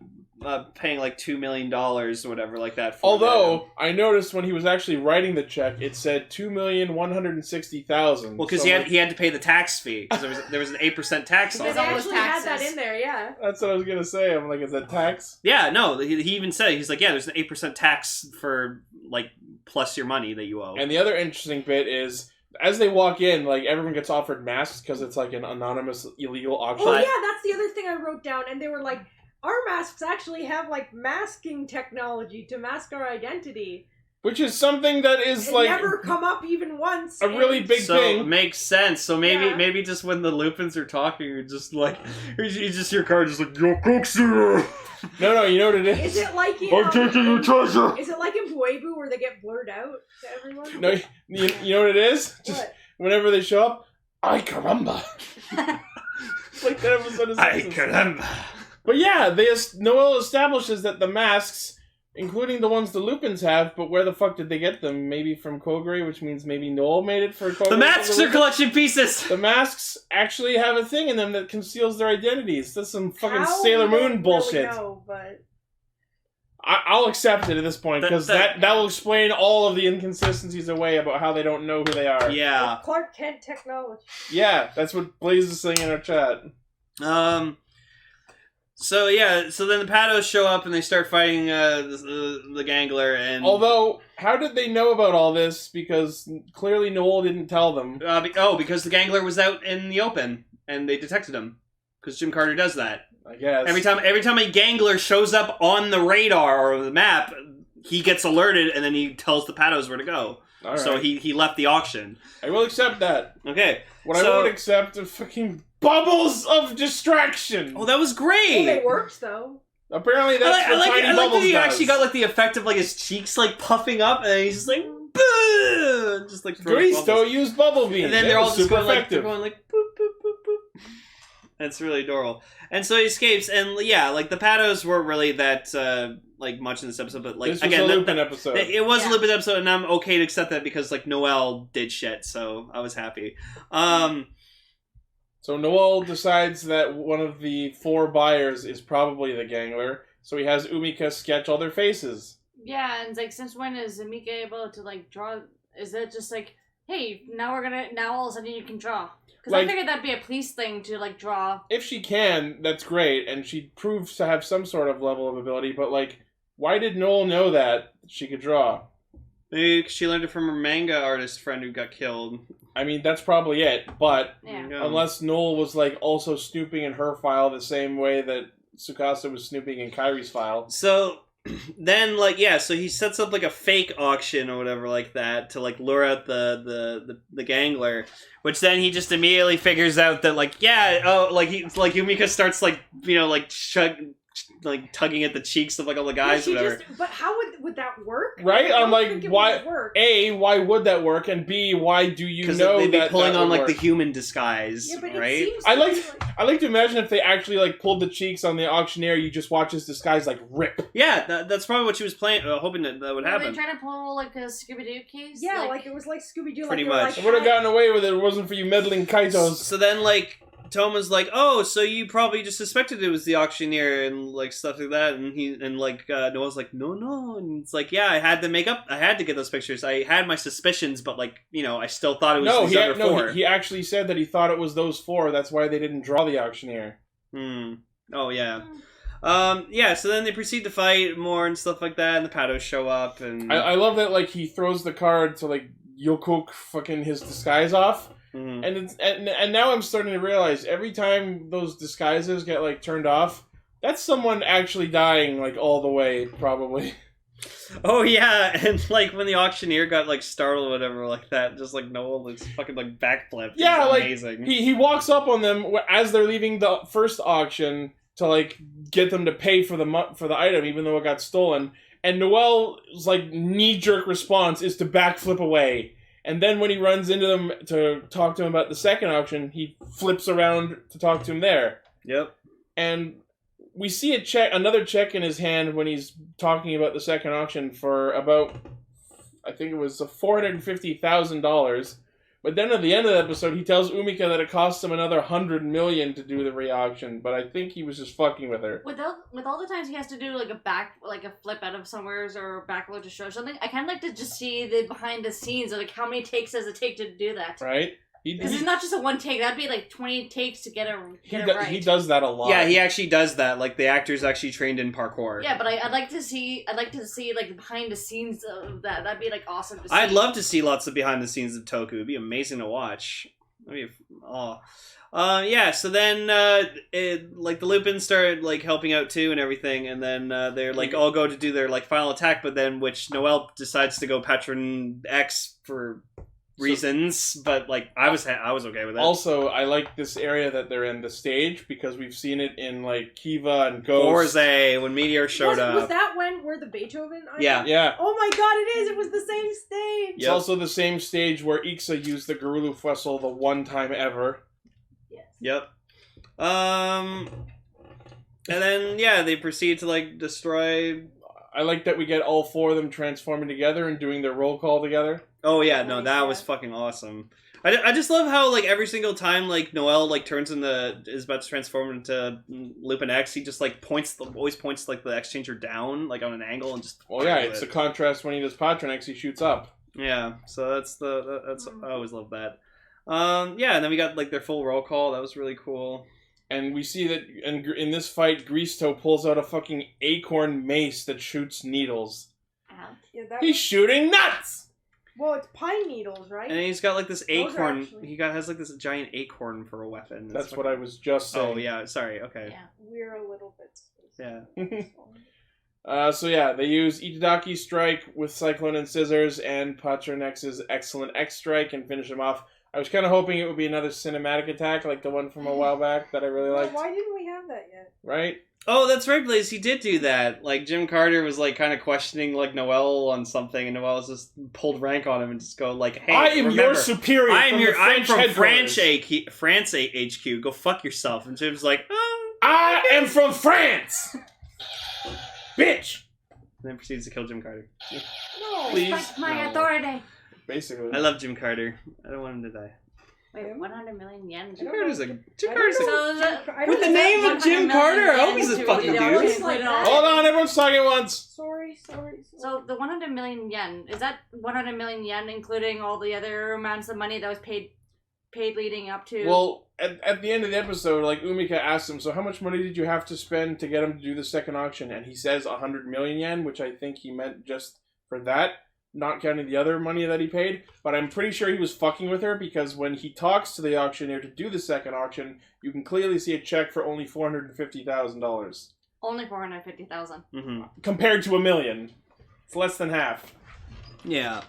paying like $2 million or whatever like that. For Although I noticed when he was actually writing the check, it said 2,160,000. well, because he had to pay the tax fee because there was an 8% tax on They it. all those actually had that taxes. in there, yeah. That's what I was gonna say. I'm like, is that tax? Yeah, no, he even said it. He's like, yeah, there's an 8% tax for like plus your money that you owe. And the other interesting bit is, as they walk in, like everyone gets offered masks because it's like an anonymous illegal auction. Oh yeah, that's the other thing I wrote down, and they were like, our masks actually have like masking technology to mask our identity. Which is something that is It like never come up even once. a really big so thing. it makes sense. So Yeah. maybe just when the Lupins are talking, you're just like, you just hear Card just like, yo, Cookster! No, you know what it is? Is it like in, I'm taking your treasure! Is it like in Buebu where they get blurred out to everyone? No, you know what it is? Just What? whenever they show up, ay caramba. It's like that episode of I Simpsons. remember. But yeah, Noel establishes that the masks, including the ones the Lupins have, but where the fuck did they get them? Maybe from Kogure, which means maybe Noel made it for Kogure. The masks are collection pieces! The masks actually have a thing in them that conceals their identities. That's some fucking How? Sailor We don't Moon bullshit. Really know, but I'll accept it at this point, because that will explain all of the inconsistencies away about how they don't know who they are. Yeah. Clark Kent technology. Yeah, that's what Blaze is saying in our chat. So then the Patos show up and they start fighting the Gangler, and Although, how did they know about all this? Because clearly Noel didn't tell them. because the Gangler was out in the open and they detected him. Because Jim Carter does that. I guess. Every time a Gangler shows up on the radar or the map, he gets alerted and then he tells the Patos where to go. All right. So he left the auction. I will accept that. Okay. What I won't accept are fucking bubbles of distraction. Oh, that was great. Well, they worked though. Apparently that's what Tiny I like Bubbles that he does. actually got like the effect of like his cheeks like puffing up, and he's just like, boo! Just like throwing Gristo bubbles. used bubble beans. And then That they're all was just super going like, effective. boop, boop, boop. That's really adorable. And so he escapes, and yeah, like the Patos weren't really that like much in this episode, but like This was again, a Lupin episode. it was Yeah. a Lupin episode, and I'm okay to accept that because like Noel did shit, so I was happy. So Noel decides that one of the 4 buyers is probably the Gangler, so he has Umika sketch all their faces. Yeah, and it's like, since when is Mika able to like draw? Is it just like, hey, now all of a sudden you can draw? Because Like- I figured that'd be a police thing to like draw. If she can, that's great, and she proves to have some sort of level of ability, but like, why did Noel know that she could draw? Maybe she learned it from her manga artist friend who got killed. I mean, that's probably it, but Yeah. unless Noel was like also snooping in her file the same way that Tsukasa was snooping in Kairi's file. So then, like, yeah, so he sets up like a fake auction or whatever like that to like lure out the Gangler, which then he just immediately figures out that like, yeah, oh, like Yumika starts like, you know, like tugging at the cheeks of like all the guys or whatever. But how would that work? Right? I don't I'm like, think it why? would work. A, why would that work? And B, why do you Because know they'd be that pulling that on would like the work? human disguise, Yeah, but right? it seems I to like- be I like to imagine if they actually like pulled the cheeks on the auctioneer, you just watch his disguise like rip. Yeah, that's probably what she was hoping that would Were they happen. trying to pull like a Scooby-Doo case? Yeah, like it was like Scooby Doo. Pretty like, they were much. I Like, would have gotten away with it if it wasn't for you meddling Kaitos. So then, like, Toma's like, "Oh, so you probably just suspected it was the auctioneer and like stuff like that." And Noel's like, "No," and it's like, "Yeah, I had to get those pictures. I had my suspicions, but like, you know, I still thought it was these other four." He actually said that he thought it was those 4. That's why they didn't draw the auctioneer. Oh yeah. Yeah. So then they proceed to fight more and stuff like that, and the Patos show up, and I love that like he throws the card to like Yokok fucking his disguise off. Mhm. And now I'm starting to realize every time those disguises get like turned off, that's someone actually dying like all the way probably. Oh yeah, and like when the auctioneer got like startled or whatever like that, just like Noel was fucking like backflipped. Yeah, It's like amazing. he walks up on them as they're leaving the first auction to like get them to pay for the item, even though it got stolen. And Noel's like knee-jerk response is to backflip away. And then when he runs into them to talk to him about the second auction, he flips around to talk to him there. Yep. And we see another check in his hand when he's talking about the second auction for about, I think it was $450,000. But then at the end of the episode, he tells Umika that it costs him another $100 million to do the re-auction. But I think he was just fucking with her. With all the times he has to do like a flip out of somewheres or backload to show something, I kind of like to just see the behind the scenes of like how many takes does it take to do that. Right? Because it's not just a one take. That'd be like 20 takes to get it right. He does that a lot. Yeah, he actually does that. Like the actor's actually trained in parkour. Yeah, but I'd like to see like behind the scenes of that. That'd be like awesome to see. I'd love to see lots of behind the scenes of Toku. It'd be amazing to watch. Yeah. So then, like the Lupins started like helping out too and everything, and then they're like all go to do their like final attack, but then which Noel decides to go Patron X for reasons, but like I was okay with it. Also, I like this area that they're in, the stage, because we've seen it in like Kiva and Ghost. Forze, when Meteor showed up. Was that where the Beethoven? Yeah. Yeah. Oh my god, it is! It was the same stage! It's also the same stage where Ixa used the Garulu Fussel the one time ever. Yes. Yep. And then, yeah, they proceed to like destroy... I like that we get all four of them transforming together and doing their roll call together. Oh yeah, no, that was fucking awesome. I just love how like every single time like Noel like is about to transform into Lupin X, he just like always points like the exchanger down like on an angle and just. Oh yeah, it's a contrast when he does Patron X, he shoots up. Yeah, so that's I always love that. Yeah, and then we got like their full roll call. That was really cool. And we see that in this fight, Greaseto pulls out a fucking acorn mace that shoots needles. Yeah, He's shooting nuts! Well, it's pine needles, right? And he's got like this acorn. Actually... He has like this giant acorn for a weapon. That's what I was just saying. Oh yeah, sorry. Okay. Yeah. We're a little bit. Yeah. So yeah, they use Itadaki's strike with Cyclone and Scissors and Patron X's excellent X strike and finish him off. I was kind of hoping it would be another cinematic attack like the one from a while back that I really liked. Why didn't we have that yet? Right? Oh, that's right, Blaze. He did do that. Like Jim Carter was like kind of questioning like Noel on something, and Noel just pulled rank on him and just go like, "Hey, I am remember, your superior. I'm from France France HQ. Go fuck yourself." And Jim's like, "Oh, I am from France, bitch." And then proceeds to kill Jim Carter. No. Please. Respect my authority. Basically. I love Jim Carter. I don't want him to die. Wait, 100 million yen? Jim Carter's a. So With the name of Jim Carter, I hope he's a fucking dude. Hold on, everyone's talking at once. Sorry. So the 100 million yen, is that 100 million yen including all the other amounts of money that was paid leading up to? Well, at the end of the episode, like Umika asks him, so how much money did you have to spend to get him to do the second auction? And he says 100 million yen, which I think he meant just for that, not counting the other money that he paid. But I'm pretty sure he was fucking with her, because when he talks to the auctioneer to do the second auction, you can clearly see a check for only $450,000. Only 450,000. Mm-hmm. Compared to $1 million. It's less than half. Yeah.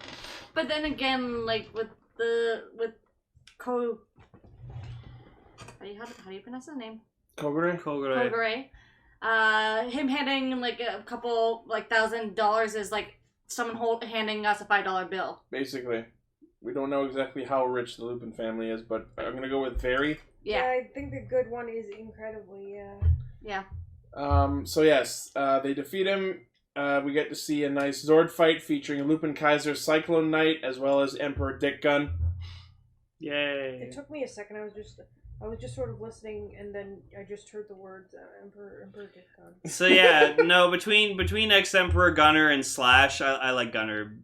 But then again, like with how do you pronounce his name? Kogure? Kogure. Him handing like a couple like $1,000 is like someone handing us a $5 bill. Basically. We don't know exactly how rich the Lupin family is, but I'm gonna go with very. Yeah. I think the good one is incredibly, Yeah. So yes, they defeat him. We get to see a nice Zord fight featuring Lupin Kaiser's Cyclone Knight as well as Emperor Dick Gun. Yay. It took me a second. I was just sort of listening, and then I just heard the words Emperor Dick Gun. So yeah, no, between Ex-Emperor Gunner and Slash, I like Gunner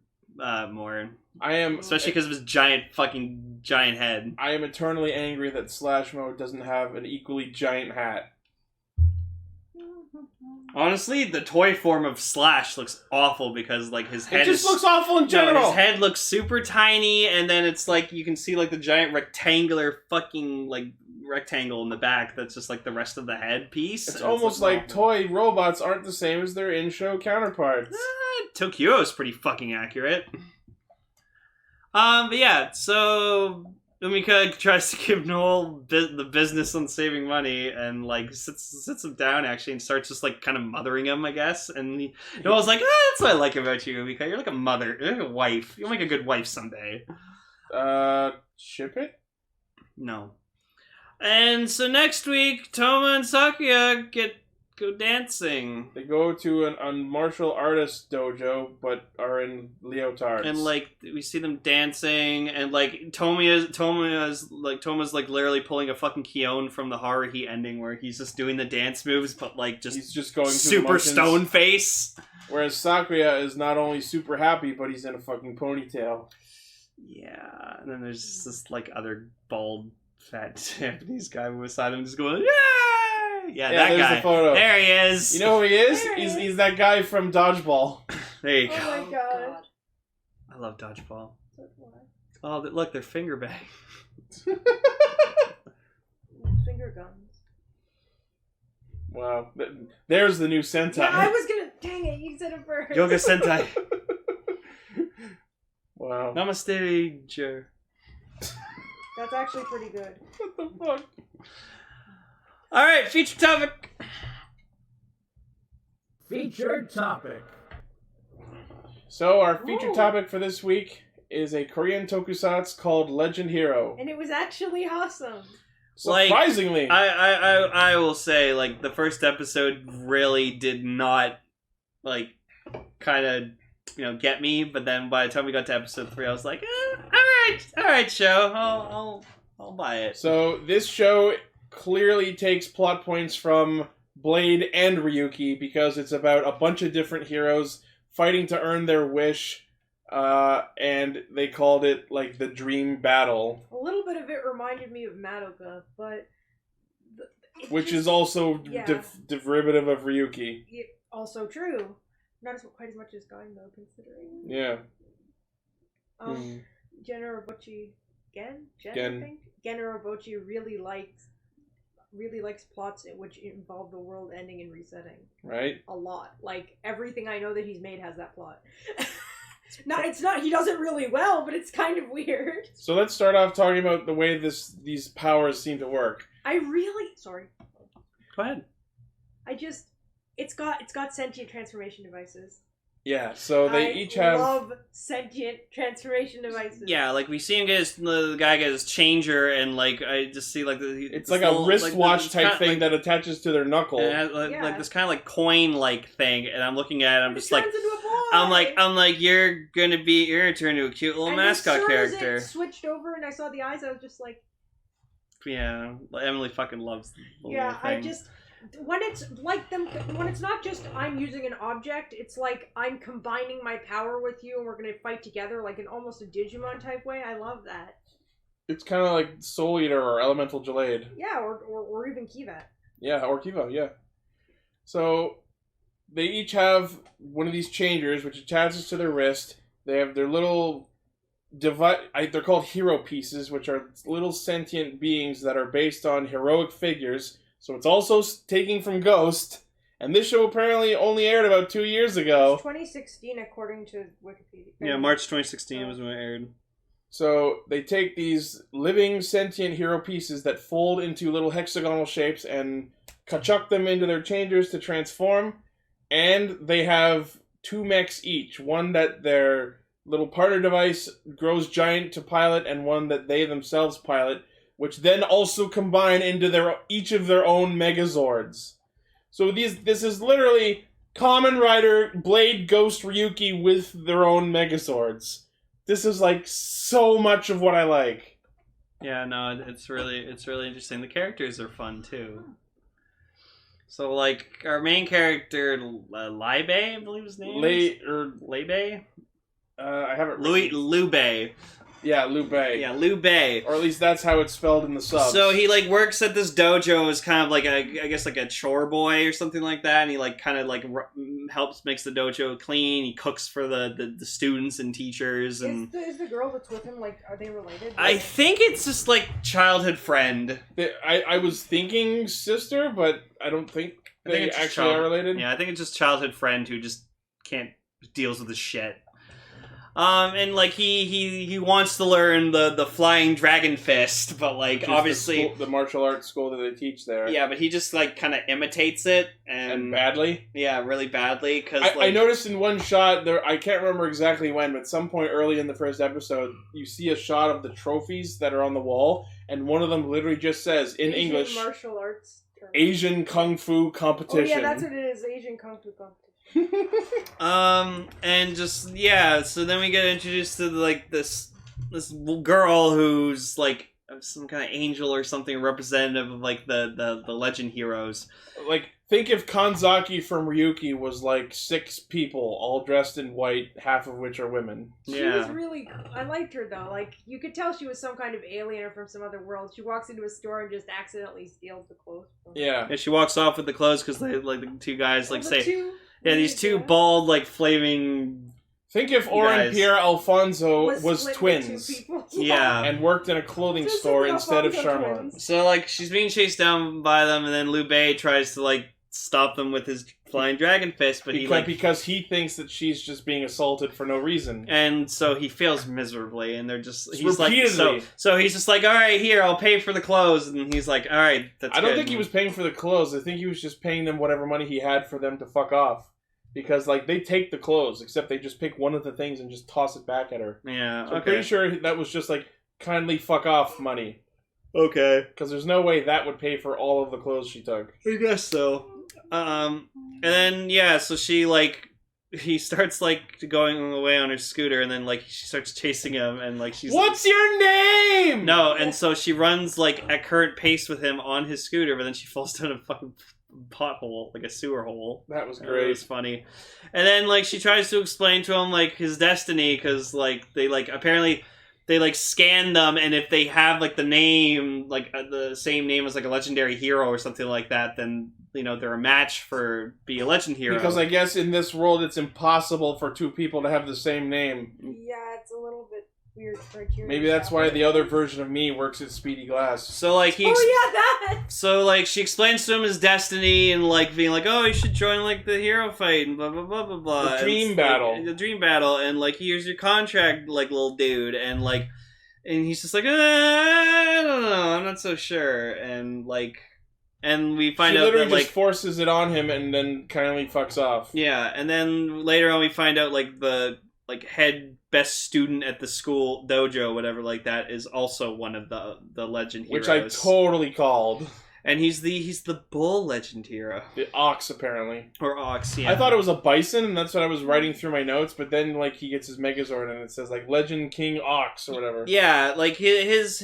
more. Especially because of his giant head. I am eternally angry that Slash Mode doesn't have an equally giant hat. Honestly, the toy form of Slash looks awful because like his head looks awful in general. No, his head looks super tiny, and then it's like you can see like the giant rectangular fucking like rectangle in the back that's just like the rest of the head piece. It's almost like toy robots aren't the same as their in-show counterparts. Tokyo is pretty fucking accurate. But yeah, so Umika tries to give Noel the business on saving money, and like sits him down actually and starts just like kind of mothering him, I guess. And Noel's like, that's what I like about you, Umika. You're like a mother, you're like a wife. You'll make a good wife someday. Ship it? No. And so next week, Toma and Sakuya go dancing. They go to a martial artist dojo, but are in leotards. And like we see them dancing, and like Toma's like literally pulling a fucking Kion from the Horror Heat ending, where he's just doing the dance moves, but like he's just going super stone face. Whereas Sakuya is not only super happy, but he's in a fucking ponytail. Yeah, and then there's this like other bald fat Japanese guy beside him, just going, "Yay!" Yeah, that guy. The photo. There he is. You know who he is? He's that guy from Dodgeball. There you go. Oh my god. I love Dodgeball. Oh, look, they're finger bang. Finger guns. Wow. There's the new Sentai. Yeah, I was gonna. Dang it, you said it first. Yoga Sentai. Wow. Namaste, Ranger. That's actually pretty good. What the fuck? Alright, feature topic. Featured topic. So our feature topic for this week is a Korean tokusatsu called Legend Hero. And it was actually awesome. Surprisingly. I will say, like, the first episode really did not, like, kind of, get me, but then by the time we got to episode 3, I was like, alright, show, I'll buy it. So this show clearly takes plot points from Blade and Ryuki, because it's about a bunch of different heroes fighting to earn their wish, and they called it, like, the dream battle. A little bit of it reminded me of Madoka, but... Which is also derivative of Ryuki. Also true. Not quite as much as Gain, though, considering. Yeah. Gen Urobuchi... Gen? I Gen. think? Gen Urobuchi really likes plots which involve the world ending and resetting. Right? A lot. Like, everything I know that he's made has that plot. It's not, he does it really well, but it's kind of weird. So let's start off talking about the way these powers seem to work. Sorry. Go ahead. It's got sentient transformation devices. Yeah, so they each have... I love sentient transformation devices. Yeah, like we see him the guy get his changer, and like I just see like it's like a wristwatch type thing that attaches to their knuckle. And it has, like this kind of like coin like thing, and I'm looking at it, I'm just like, I'm like you're gonna turn into a cute little mascot character. As it switched over and I saw the eyes, I was just like, yeah, Emily fucking loves the little thing. I just. When it's not just I'm using an object, it's like I'm combining my power with you and we're gonna fight together, like in almost a Digimon type way. I love that. It's kind of like Soul Eater or Elemental Jade. Yeah, or even Kiva. Yeah, or Kiva, yeah. So they each have one of these changers which attaches to their wrist. They have their little they're called hero pieces, which are little sentient beings that are based on heroic figures. So it's also taking from Ghost, and this show apparently only aired about 2 years ago. 2016, according to Wikipedia. Yeah, March 2016 was when it aired. So they take these living sentient hero pieces that fold into little hexagonal shapes and chuck them into their changers to transform, and they have 2 mechs each. One that their little partner device grows giant to pilot, and one that they themselves pilot, which then also combine into each of their own Megazords. So this is literally Kamen Rider, Blade, Ghost, Ryuki with their own Megazords. This is like so much of what I like. Yeah, no, it's really interesting. The characters are fun too. So like our main character, Libe, I believe his name is. Libe. I haven't. Lube. Yeah, Lube. Yeah, Lube. Or at least that's how it's spelled in the subs. So he like works at this dojo as kind of like I guess like a chore boy or something like that, and he like kind of like makes the dojo clean. He cooks for the students and teachers. And is the girl that's with him, like, are they related? I think it's just like childhood friend. I was thinking sister, but I don't think they actually are related. Yeah, I think it's just childhood friend who just can't deals with the shit. And like he wants to learn the flying dragon fist, but like obviously the martial arts school that they teach there. Yeah, but he just like kind of imitates it and badly. Yeah, really badly. Because I noticed in one shot there, I can't remember exactly when, but at some point early in the first episode, you see a shot of the trophies that are on the wall, and one of them literally just says in Asian English, martial arts. Asian Kung Fu competition. Oh yeah, that's what it is. Asian Kung Fu competition. And just so then we get introduced to like this girl who's like some kind of angel or something, representative of like the legend heroes. Like, think if Kanzaki from Ryuki was like 6 people all dressed in white, half of which are women. She was really... I liked her, though. Like, you could tell she was some kind of alien or from some other world. She walks into a store and just accidentally steals the clothes. Yeah. Yeah, she walks off with the clothes because they like the two guys like say... these two bald, like, flaming... Think if Oren Pierre Alfonso was twins. Yeah. And worked in a clothing store instead of Charmant. So, like, she's being chased down by them, and then Liu Bei tries to, like, stop them with his flying dragon fist, but because he thinks that she's just being assaulted for no reason. And so he fails miserably, and they're just... Repeatedly. So he's just like, alright, here, I'll pay for the clothes, and he's like, alright, that's I don't think he was paying for the clothes. I think he was just paying them whatever money he had for them to fuck off. Because, like, they take the clothes, except they just pick one of the things and just toss it back at her. Yeah, so I'm pretty sure that was just, like, kindly fuck off money. Okay. Because there's no way that would pay for all of the clothes she took. I guess so. And then, so she, like... He starts, like, going away on her scooter, and then, like, she starts chasing him, and, like, she's... What's your name?! No, and so she runs, like, at current pace with him on his scooter, but then she falls down a fucking... pothole, like a sewer hole. That was great. It was funny. And then, like, she tries to explain to him, like, his destiny, because, like, they, like, apparently, they, like, scan them, and if they have, like, the name, like, the same name as, like, a legendary hero or something like that, then, you know, they're a match for be a legend hero. Because I guess in this world, it's impossible for 2 people to have the same name. Yeah, it's a little bit weird criteria. Maybe that's why the other version of me works at Speedy Glass. So, like, that! So, like, she explains to him his destiny and, like, being like, oh, you should join, like, the hero fight and blah, blah, blah, blah, blah. The dream battle. Like, the dream battle. And, like, here's your contract, like, little dude. And, like, and he's just like, I don't know, I'm not so sure. And, like, and we find out that, like... She literally just forces it on him and then kindly fucks off. Yeah, and then later on we find out, like, the... like head best student at the school dojo, whatever like that, is also one of the legend heroes, which I totally called. And he's the bull legend hero, the ox apparently, or ox. Yeah, I thought it was a bison, and that's what I was writing through my notes. But then like he gets his Megazord, and it says like Legend King Ox or whatever. Yeah, like his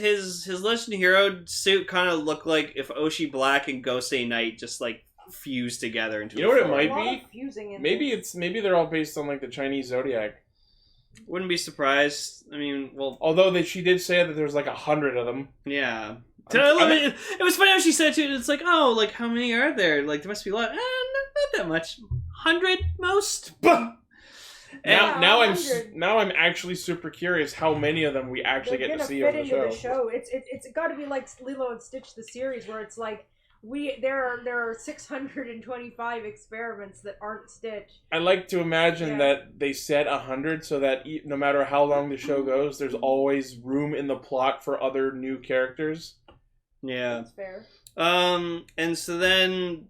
legend hero suit kind of looked like if Oshi Black and Gosei Knight just like fused together into. You know what it might be? Maybe they're all based on like the Chinese zodiac. Wouldn't be surprised. I mean, well... Although she did say that there's like 100 of them. Yeah. It was funny how she said too, it's like, oh, like, how many are there? Like, there must be a lot. Not that much. 100 most? Now I'm actually super curious how many of them we actually get to see on the show. It's got to be like Lilo and Stitch the series, where it's like, there are 625 experiments that aren't Stitch. I like to imagine that they set 100 so that no matter how long the show goes, there's always room in the plot for other new characters. Yeah, that's fair. And so then,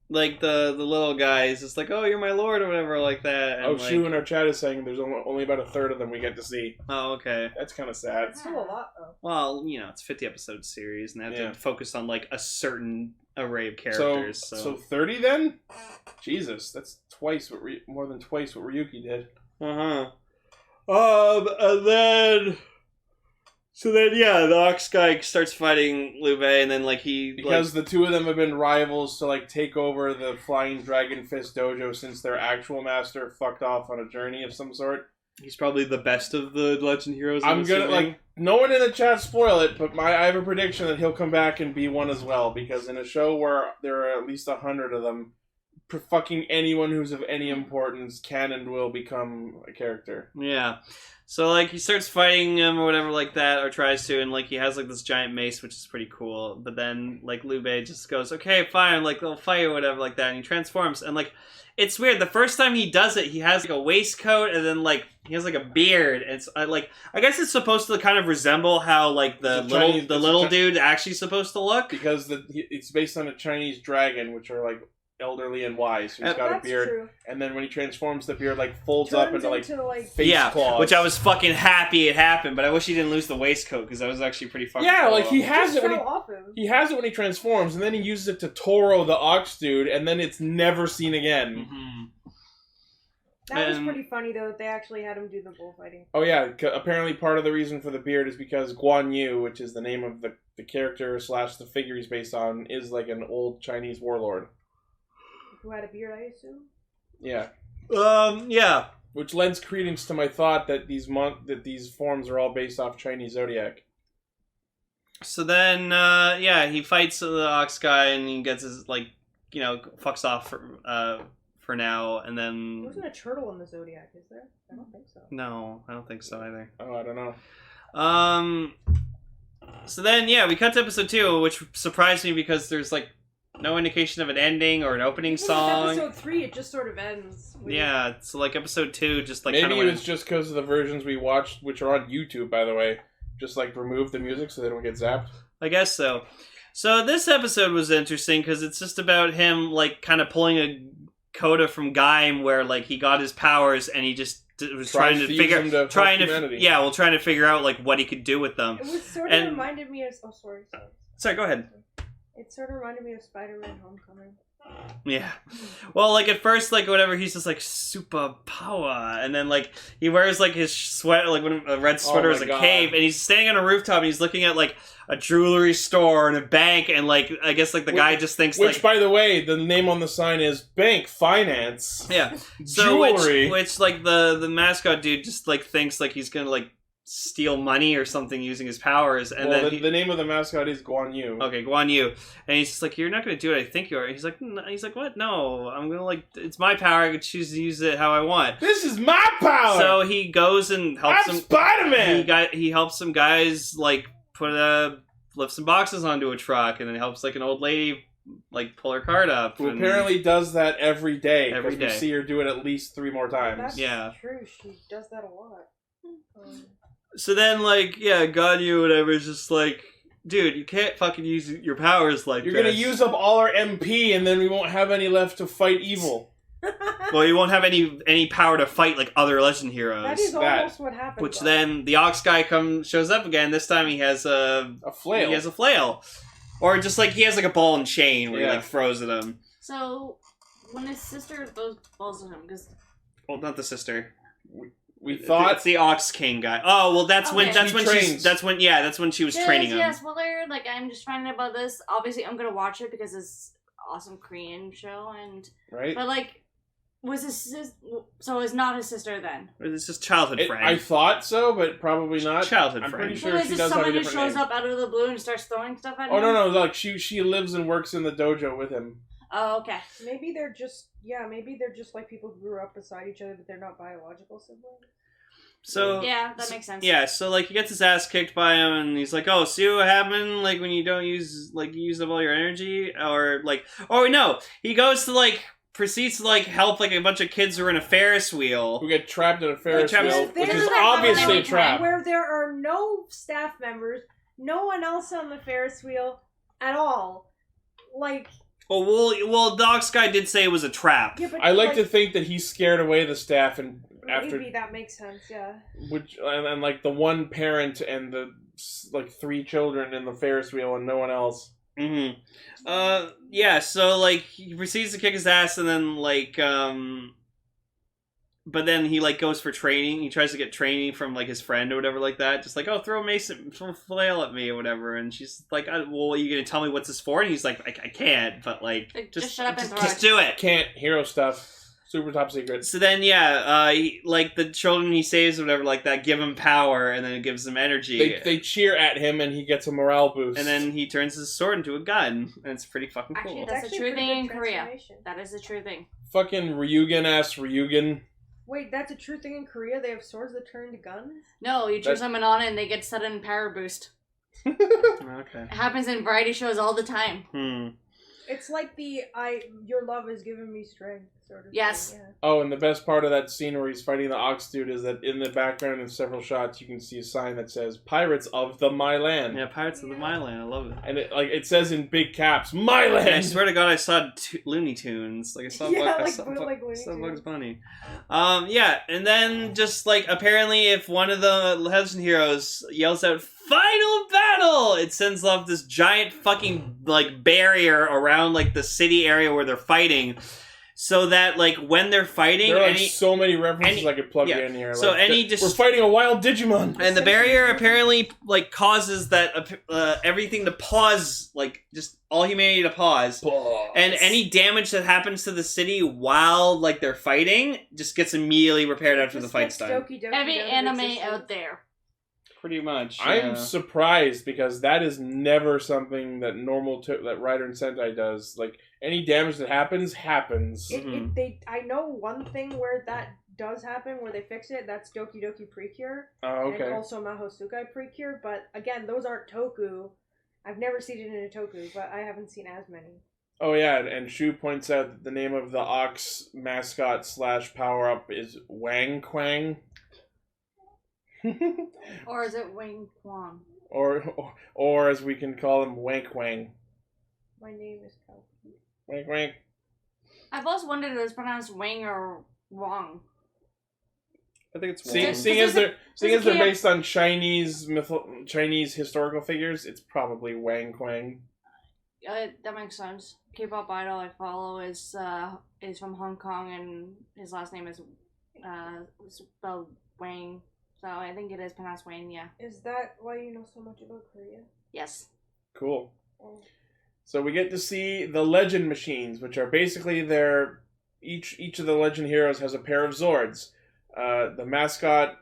like the little guy is just like, "Oh, you're my lord" or whatever, like that. And Shu in our chat is saying there's only about a third of them we get to see. Oh, okay. That's kind of sad. It's still a lot, though. Well, you know, it's a 50-episode series, and they have to focus on like a certain array of characters. So 30 then? Jesus, that's more than twice what Ryuki did. And then. So then, the Ox guy starts fighting Liu Bei, and then, like, because the two of them have been rivals to, like, take over the Flying Dragon Fist dojo since their actual master fucked off on a journey of some sort. He's probably the best of the legend heroes. I'm gonna, like, no one in the chat spoil it, but I have a prediction that he'll come back and be one as well, because in a show where there are at least 100 of them, fucking anyone who's of any importance can and will become a character. Yeah. So, like, he starts fighting him or whatever like that, or tries to, and, like, he has, like, this giant mace, which is pretty cool. But then, like, Liu Bei just goes, okay, fine, like, they'll fight or whatever like that, and he transforms. And, like, it's weird. The first time he does it, he has, like, a waistcoat, and then, like, he has, like, a beard. And it's, like, I guess it's supposed to kind of resemble how, like, the little dude actually supposed to look. Because it's based on a Chinese dragon, which are, like, elderly and wise. So he's got a beard. True. And then when he transforms, the beard, like, folds up into, like, face claws. Which I was fucking happy it happened, but I wish he didn't lose the waistcoat, because that was actually pretty fucking cool. Like, he has it when he transforms, and then he uses it to Toro the ox dude, and then it's never seen again. Mm-hmm. That was pretty funny, though, that they actually had him do the bullfighting. Oh, yeah. Apparently part of the reason for the beard is because Guan Yu, which is the name of the character / the figure he's based on, is like an old Chinese warlord. Who had a beard, I assume? Yeah. Yeah. Which lends credence to my thought that these forms are all based off Chinese zodiac. So then, he fights the ox guy, and he gets his, like, you know, fucks off for now, and then... There wasn't a turtle in the zodiac, is there? I don't think so. No, I don't think so either. Oh, I don't know. So then, we cut to episode 2, which surprised me because there's, like, no indication of an ending or an opening song. Episode 3, it just sort of ends. Yeah, so, like, episode 2 just, like, maybe it was just because of the versions we watched, which are on YouTube, by the way, just, like, remove the music so they don't get zapped. I guess so. So this episode was interesting because it's just about him, like, kind of pulling a coda from Gaim where, like, he got his powers and he just was trying to figure out, like, what he could do with them. It was sort of reminded me of... Oh, sorry. Sorry, go ahead. It sort of reminded me of Spider-Man Homecoming. Yeah. Well, like, at first, like, whatever, he's just, like, super power. And then, like, he wears, like, his sweater, like, a red sweater as a cape. And he's standing on a rooftop and he's looking at, like, a jewelry store and a bank. And, like, I guess, like, the guy just thinks, which, by the way, the name on the sign is Bank Finance. Yeah. So, jewelry. Which, like, the mascot dude just, like, thinks, like, he's gonna, like, steal money or something using his powers, and then the name of the mascot is Guan Yu. Okay, Guan Yu, and he's just like, "You're not going to do what I think you are." He's like, "What? No, I'm gonna like, it's my power. I can choose to use it how I want. This is my power." So he goes and helps I'm Spider-Man. He helps some guys like lift some boxes onto a truck, and then helps like an old lady like pull her cart up. Who apparently does that every day. Every day. We see her do it at least 3 more times. That's true. She does that a lot. So then, like, Ganyu, whatever, is just like, dude, you can't fucking use your powers like You're this. gonna use up all our MP, and then we won't have any left to fight evil. Well, you won't have any power to fight, like, other legend heroes. That is almost what happened. Which then, the Ox guy shows up again. This time he has a flail. He has a flail. Or just, like, he has, like, a ball and chain where he, like, throws at him. So, when his sister throws balls at him, because... Well, not the sister. We thought it's the Ox King guy. Oh well, that's when she was training him. Yeah, spoiler. Like, I'm just finding out about this. Obviously, I'm gonna watch it because it's an awesome Korean show, and right. But like, was his so it's not his sister then? It's just childhood friend. I thought so, but probably not. Childhood I'm friend. pretty sure she does have a someone who different shows name. up out of the blue and starts throwing stuff at him? Oh no, like she lives and works in the dojo with him. Oh, okay. Maybe they're just like people who grew up beside each other, but they're not biological siblings. So yeah, that makes sense. Yeah, so like he gets his ass kicked by him, and he's like, "Oh, see what happened? Like when you don't use up all your energy, or like, oh no, he goes to proceeds to help a bunch of kids who are in a Ferris wheel who get trapped in a Ferris wheel, which is There's obviously a trap. Where there are no staff members, no one else on the Ferris wheel at all, like. Well, the Ox guy did say it was a trap. Yeah, but I like to think that he scared away the staff, and maybe that makes sense. Yeah. Which and like the one parent and the 3 children in the Ferris wheel and no one else. Mm-hmm. Yeah. So he proceeds to kick his ass, and then but then he goes for training. He tries to get training from his friend or whatever like that. Just throw a flail at me or whatever. And she's like, well, are you gonna tell me what's this for? And he's like, I can't. But just shut up and throw just do it. Can't hero stuff. Super top secret. So then, like the children he saves or whatever like that give him power, and then it gives him energy. They cheer at him, and he gets a morale boost. And then he turns his sword into a gun, and it's pretty fucking Actually, cool. that's a true thing in Korea. That is a true thing. Fucking Ryugen-ass Ryugen. Wait, that's a true thing in Korea? They have swords that turn into guns? No, you choose someone on it and they get sudden power boost. Okay. It happens in variety shows all the time. It's like the your love has given me strength sort of Yes. thing. Yeah. Oh, and the best part of that scene where he's fighting the Ox dude is that in the background in several shots you can see a sign that says "Pirates of the My Land." Yeah, Pirates of the Myland. I love it. And it says in big caps, "My Land." And I swear to God, I saw Looney Tunes. Like I saw, Yeah, saw Looney Bugs Tunes. Bunny. And then just like apparently, if one of the legend heroes yells out "Final Battle," it sends off this giant fucking like barrier around like the city area where they're fighting, so that like when they're fighting, there are so many references I could plug in here. So like, we're fighting a wild Digimon, and the barrier apparently like causes that everything to pause, like just all humanity to pause. And any damage that happens to the city while like they're fighting just gets immediately repaired after the fight's done. Every anime out there. Pretty much. I'm surprised because that is never something that that Rider and Sentai does. Like any damage that happens. I know one thing where that does happen, where they fix it. That's Doki Doki Precure. Oh, okay. And also Mahosukai Precure. But again, those aren't toku. I've never seen it in a toku, but I haven't seen as many. Oh yeah, and Shu points out that the name of the Ox mascot / power up is Wang Quang. Or is it Wang Kwang? Or as we can call him, Wank Wang. My name is Cal. Wank Wank. I've always wondered if it was pronounced Wang or Wong. I think it's Seeing as they're based on Chinese historical figures, it's probably Wang Quang. That makes sense. K-pop idol I follow is from Hong Kong, and his last name is spelled Wang. So I think it is pronounced Wayne, yeah. Is that why you know so much about Korea? Yes. Cool. Oh. So we get to see the legend machines, which are basically each of the legend heroes has a pair of Zords. The mascot,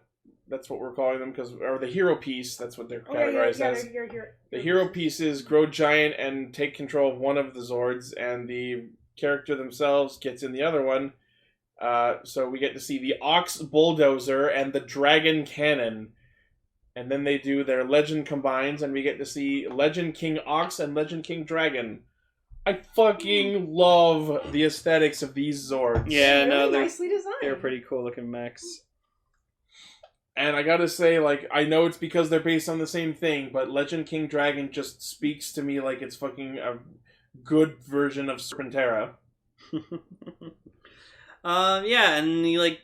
that's what we're calling them, or the hero piece, that's what they're categorized as. The hero pieces grow giant and take control of one of the Zords, and the character themselves gets in the other one. So we get to see the Ox Bulldozer and the Dragon Cannon. And then they do their Legend combines, and we get to see Legend King Ox and Legend King Dragon. I fucking love the aesthetics of these Zords. Yeah, no, they're nicely designed. They're pretty cool looking mechs. And I gotta say, like, I know it's because they're based on the same thing, but Legend King Dragon just speaks to me like it's fucking a good version of Serpentera. And he like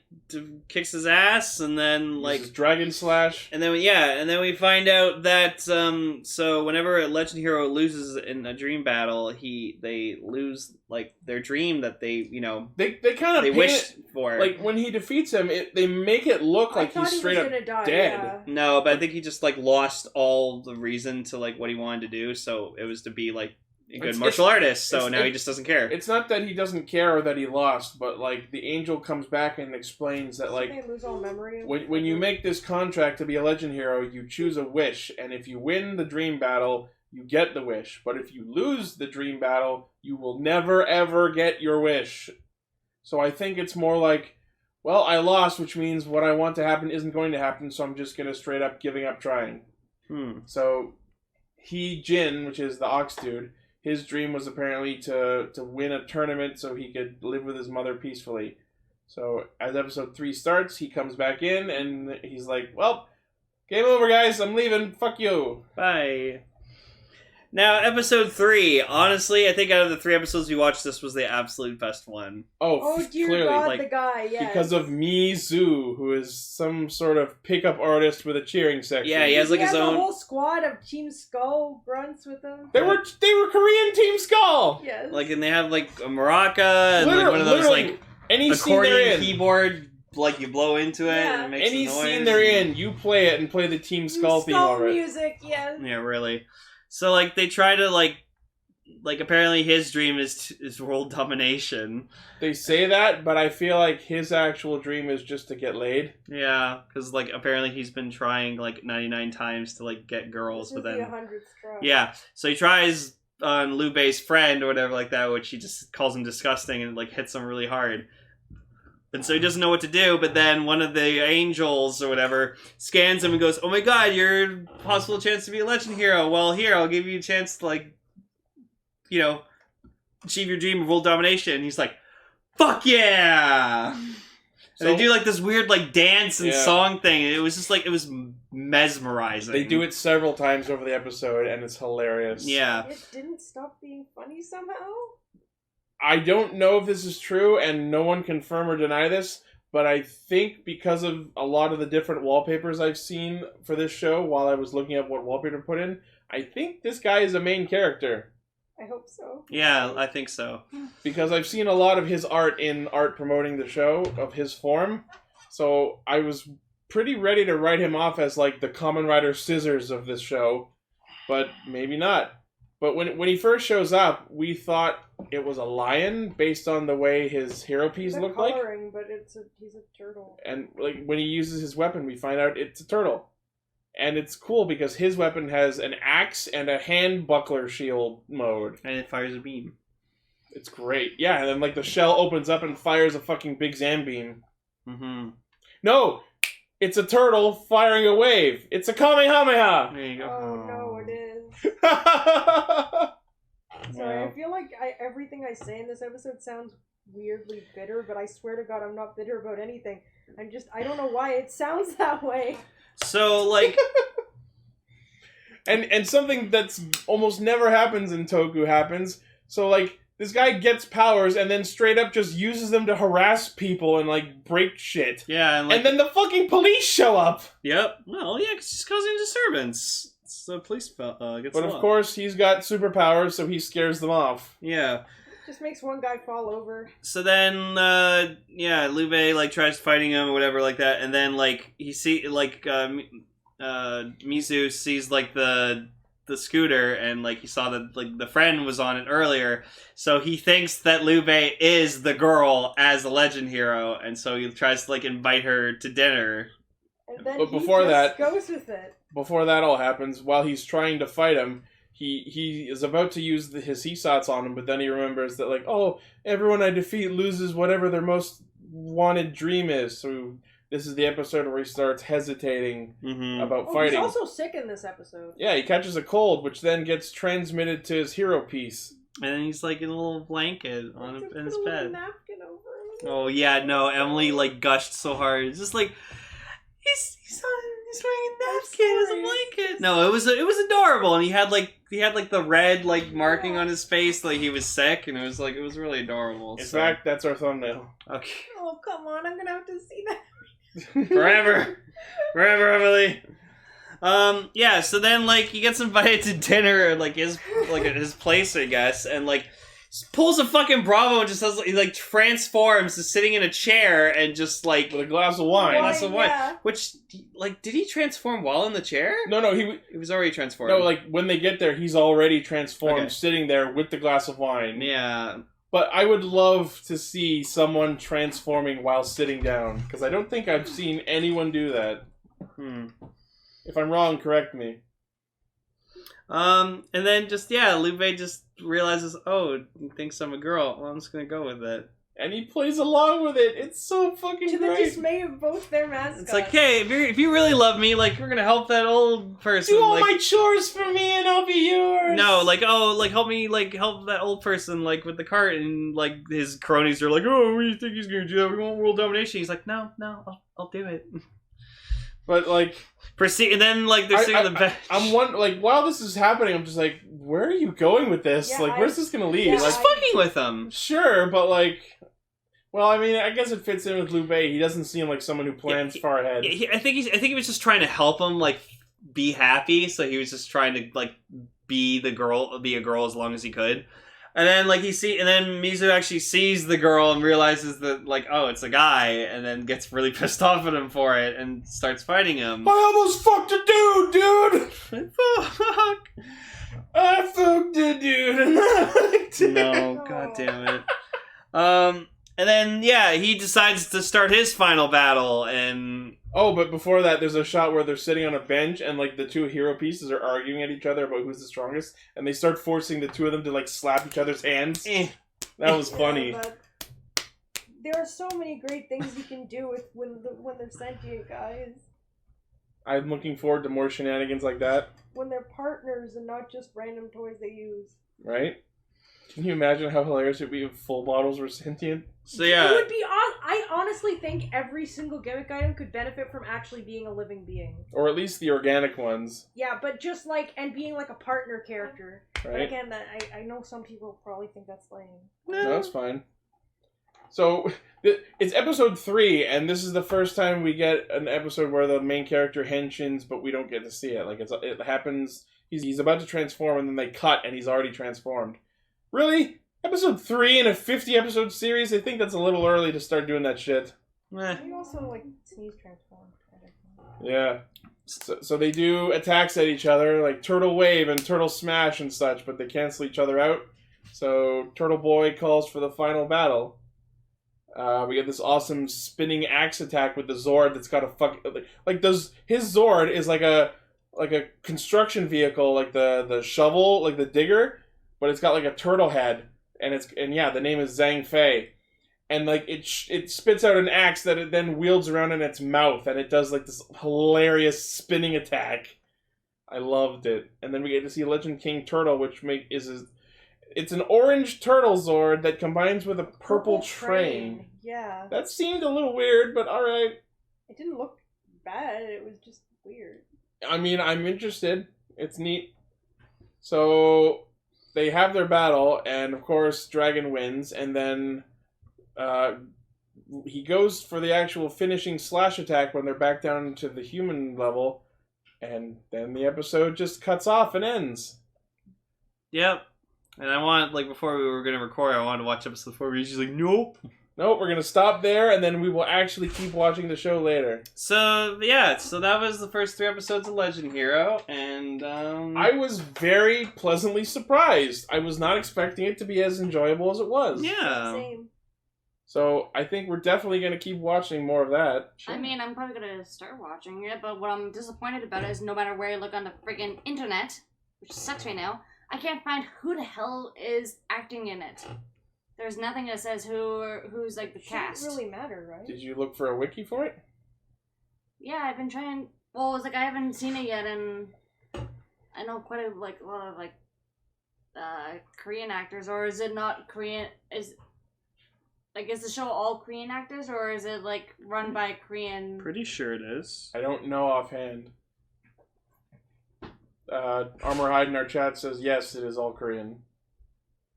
kicks his ass, and then like Dragon Slash, and then we find out that so whenever a legend hero loses in a dream battle, they lose like their dream that they they kind of wished for. Like when he defeats him, they make it look like he's straight up dead. Yeah. No, but I think he just like lost all the reason to like what he wanted to do, so it was to be like a good martial artist, so now he just doesn't care. It's not that he doesn't care or that he lost, but like the angel comes back and explains that like they lose all memory. When you make this contract to be a legend hero, you choose a wish, and if you win the dream battle, you get the wish. But if you lose the dream battle, you will never ever get your wish. So I think it's more like, well, I lost, which means what I want to happen isn't going to happen, so I'm just gonna straight up giving up trying. So Jin, which is the Ox dude, his dream was apparently to win a tournament so he could live with his mother peacefully. So as episode 3 starts, he comes back in and he's like, well, game over, guys. I'm leaving. Fuck you. Bye. Now, episode 3. Honestly, I think out of the 3 episodes we watched, this was the absolute best one. Oh dear clearly, God, like, the guy, yes. Because of Mizu, who is some sort of pickup artist with a cheering section. Yeah, he has like his own a whole squad of Team Skull grunts with him. They were Korean Team Skull. Yes. Like, and they have like a maraca and like one of those like accordion keyboard. Like you blow into it and it makes any a noise. scene they're in, you play it and play the Team Skull theme over it. music, yes. Yeah, really. So like they try to like like apparently his dream is world domination. They say that, but I feel like his actual dream is just to get laid. Yeah, because like apparently he's been trying like 99 times to like get girls, This but is then the 100th try. yeah, so he tries on Liu Bei's friend or whatever like that, which he just calls him disgusting and like hits him really hard. And so he doesn't know what to do, but then one of the angels or whatever scans him and goes, "Oh my god, you're a possible chance to be a legend hero. Well, here, I'll give you a chance to, like, you know, achieve your dream of world domination." And he's like, "Fuck yeah!" And they do, like, this weird, like, dance and song thing. And it was just, like, it was mesmerizing. They do it several times over the episode, and it's hilarious. Yeah. It didn't stop being funny somehow? I don't know if this is true, and no one confirm or deny this, but I think because of a lot of the different wallpapers I've seen for this show while I was looking at what wallpaper to put in, I think this guy is a main character. I hope so. Yeah, I think so. Because I've seen a lot of his art in art promoting the show, of his form, so I was pretty ready to write him off as, like, the Kamen Rider Scissors of this show, but maybe not. But when he first shows up, we thought it was a lion based on the way his hero piece looked like. Coloring, but he's a turtle. And like when he uses his weapon, we find out it's a turtle. And it's cool because his weapon has an axe and a hand buckler shield mode. And it fires a beam. It's great. Yeah, and then like the shell opens up and fires a fucking big Zambeam. Mm-hmm. No! It's a turtle firing a wave. It's a Kamehameha! There you go. Oh no, it is. Sorry, I feel like everything I say in this episode sounds weirdly bitter, but I swear to God I'm not bitter about anything. I don't know why it sounds that way. So, like... and something that's almost never happens in Toku happens. So, like, this guy gets powers and then straight up just uses them to harass people and, like, break shit. Yeah, and like... And then the fucking police show up! Yep. Well, yeah, because he's causing disturbance. So police gets But of course, he's got superpowers, so he scares them off. Yeah. Just makes one guy fall over. So then, Liu Bei, like, tries fighting him or whatever like that, and then, like, Mizu sees, like, the scooter, and, like, he saw that, like, the friend was on it earlier, so he thinks that Liu Bei is the girl as the legend hero, and so he tries to, like, invite her to dinner. And then But before that, goes with it. Before that all happens, while he's trying to fight him, he is about to use his Keisatsu on him, but then he remembers that, like, oh, everyone I defeat loses whatever their most wanted dream is. So this is the episode where he starts hesitating about fighting. He's also sick in this episode. Yeah, he catches a cold, which then gets transmitted to his hero piece. And then he's, like, in a little blanket in his bed. Napkin over him. Oh, yeah, no, Emily, like, gushed so hard. It's just like... He's wearing a napkin as a blanket. No, it was adorable, and he had like the red like marking on his face, like he was sick, and it was really adorable. In fact, that's our thumbnail. Okay. Oh come on, I'm gonna have to see that. Forever, Emily. Yeah. So then, like, he gets invited to dinner at like his place, I guess, and like pulls a fucking Bravo and just has he like transforms to sitting in a chair and just like with a glass of wine. Yeah. Which, like, did he transform while in the chair? No, he was already transformed. No, like when they get there, he's already transformed, sitting there with the glass of wine. Yeah. But I would love to see someone transforming while sitting down, because I don't think I've seen anyone do that. If I'm wrong, correct me. And then Liu Bei just realizes, oh, he thinks I'm a girl. Well, I'm just gonna go with it. And he plays along with it. It's so fucking to great. the dismay of both their mascots. It's like, hey, if you really love me, like, we're gonna help that old person. Do all like, my chores for me and I'll be yours. No, like, oh, like, help me, like, help that old person, like, with the cart. And, like, his cronies are like, oh, what do you think he's gonna do? We want world domination. He's like, no, I'll do it. But, like... Proceed, and then, like, they're sitting on the bench. While this is happening, I'm just like, where are you going with this? Yeah, like, where's this gonna lead? He's like, just fucking with them. Sure, but, like... Well, I mean, I guess it fits in with Liu Bei. He doesn't seem like someone who plans far ahead. I think he was just trying to help him, like, be happy, so he was just trying to, like, be a girl as long as he could. And then, like, and then Mizu actually sees the girl and realizes that, like, oh, it's a guy, and then gets really pissed off at him for it and starts fighting him. I almost fucked a dude! Fuck! I fucked a dude and I liked it. No, god damn it. And then, yeah, he decides to start his final battle, and... Oh, but before that, there's a shot where they're sitting on a bench, and, like, the two hero pieces are arguing at each other about who's the strongest, and they start forcing the two of them to, like, slap each other's hands. That was funny. Yeah, but there are so many great things you can do with when they're sentient, guys. I'm looking forward to more shenanigans like that. When they're partners and not just random toys they use. Right? Can you imagine how hilarious it would be if full bottles were sentient? So, yeah. It would be I honestly think every single gimmick item could benefit from actually being a living being. Or at least the organic ones. Yeah, but just like, and being like a partner character. Right? But again, that I know some people probably think that's lame. No, that's fine. So, it's episode 3, and this is the first time we get an episode where the main character henshins, but we don't get to see it. Like, it happens, he's about to transform, and then they cut, and he's already transformed. Really? Episode 3 in a 50-episode series? I think that's a little early to start doing that shit. You also, like, sneeze transform. Yeah. So they do attacks at each other, like Turtle Wave and Turtle Smash and such, but they cancel each other out. So Turtle Boy calls for the final battle. We get this awesome spinning axe attack with the Zord that's got a his Zord is like a construction vehicle, like the shovel, like the digger, but it's got like a turtle head, and the name is Zhang Fei, and like it spits out an axe that it then wields around in its mouth, and it does like this hilarious spinning attack. I loved it. And then we get to see Legend King Turtle, it's an orange turtle Zord that combines with a purple train. Yeah. That seemed a little weird, but alright. It didn't look bad, it was just weird. I mean, I'm interested. It's neat. So, they have their battle, and of course, Dragon wins, and then he goes for the actual finishing slash attack when they're back down to the human level, and then the episode just cuts off and ends. Yep. And I want, like, before we were going to record, I wanted to watch episode 4, but he's just like, nope. Nope, we're going to stop there, and then we will actually keep watching the show later. So, yeah, so that was the first 3 episodes of Legend Hero, and, I was very pleasantly surprised. I was not expecting it to be as enjoyable as it was. Yeah. Same. So, I think we're definitely going to keep watching more of that. I mean, I'm probably gonna start watching it, but what I'm disappointed about is no matter where you look on the friggin' internet, which sucks right now, I can't find who the hell is acting in it. There's nothing that says who's like the cast. Shouldn't really matter, right? Did you look for a wiki for it? Yeah, I've been trying. Well, it's like I haven't seen it yet, and I know quite a lot of Korean actors. Or is it not Korean? Is the show all Korean actors, or is it like run by Korean? Pretty sure it is. I don't know offhand. Armor Hyde in our chat says yes, it is all Korean.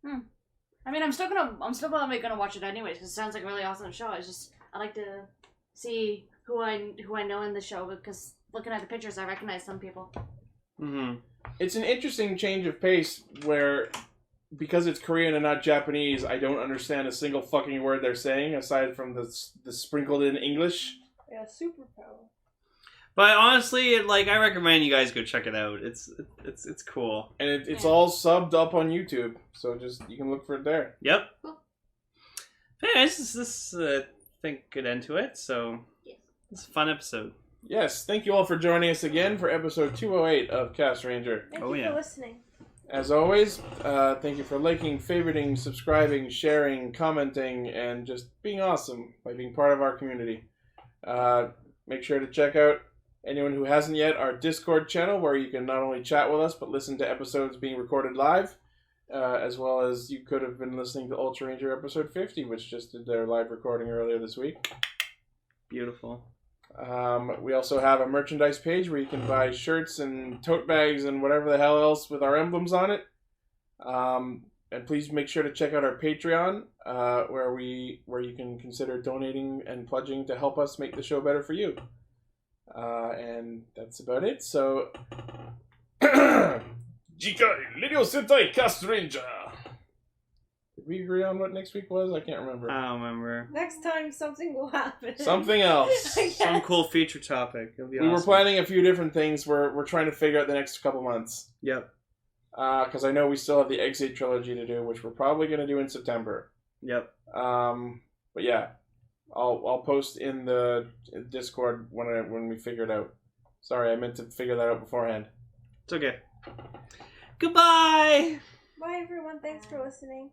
I mean, I'm still probably gonna watch it anyways because it sounds like a really awesome show. It's just I like to see who I know in the show because looking at the pictures, I recognize some people. Mm-hmm. It's an interesting change of pace where, because it's Korean and not Japanese, I don't understand a single fucking word they're saying aside from the sprinkled in English. Yeah, superpower. But honestly, I recommend you guys go check it out. It's cool. And it's all subbed up on YouTube, so you can look for it there. Yep. Cool. Anyways, this I think good end to it. So it's a fun episode. Yes, thank you all for joining us again for episode 208 of Castranger. Thank you for listening. As always, thank you for liking, favoriting, subscribing, sharing, commenting, and just being awesome by being part of our community. Make sure to check out, anyone who hasn't yet, our Discord channel where you can not only chat with us but listen to episodes being recorded live, as well as you could have been listening to Ultra Ranger episode 50, which just did their live recording earlier this week. Beautiful. We also have a merchandise page where you can buy shirts and tote bags and whatever the hell else with our emblems on it. And please make sure to check out our Patreon, where you can consider donating and pledging to help us make the show better for you. And that's about it. So, Jikai Radio Sentai Castranger. Did we agree on what next week was? I can't remember. I don't remember. Next time, something will happen. Something else. Some cool feature topic. It'll be We awesome. were planning a few different things. We're trying to figure out the next couple months. Yep. because I know we still have the Exit trilogy to do, which we're probably going to do in September. Yep. But yeah, I'll post in the Discord when we figure it out. Sorry, I meant to figure that out beforehand. It's okay. Goodbye! Bye, everyone. Thanks for listening.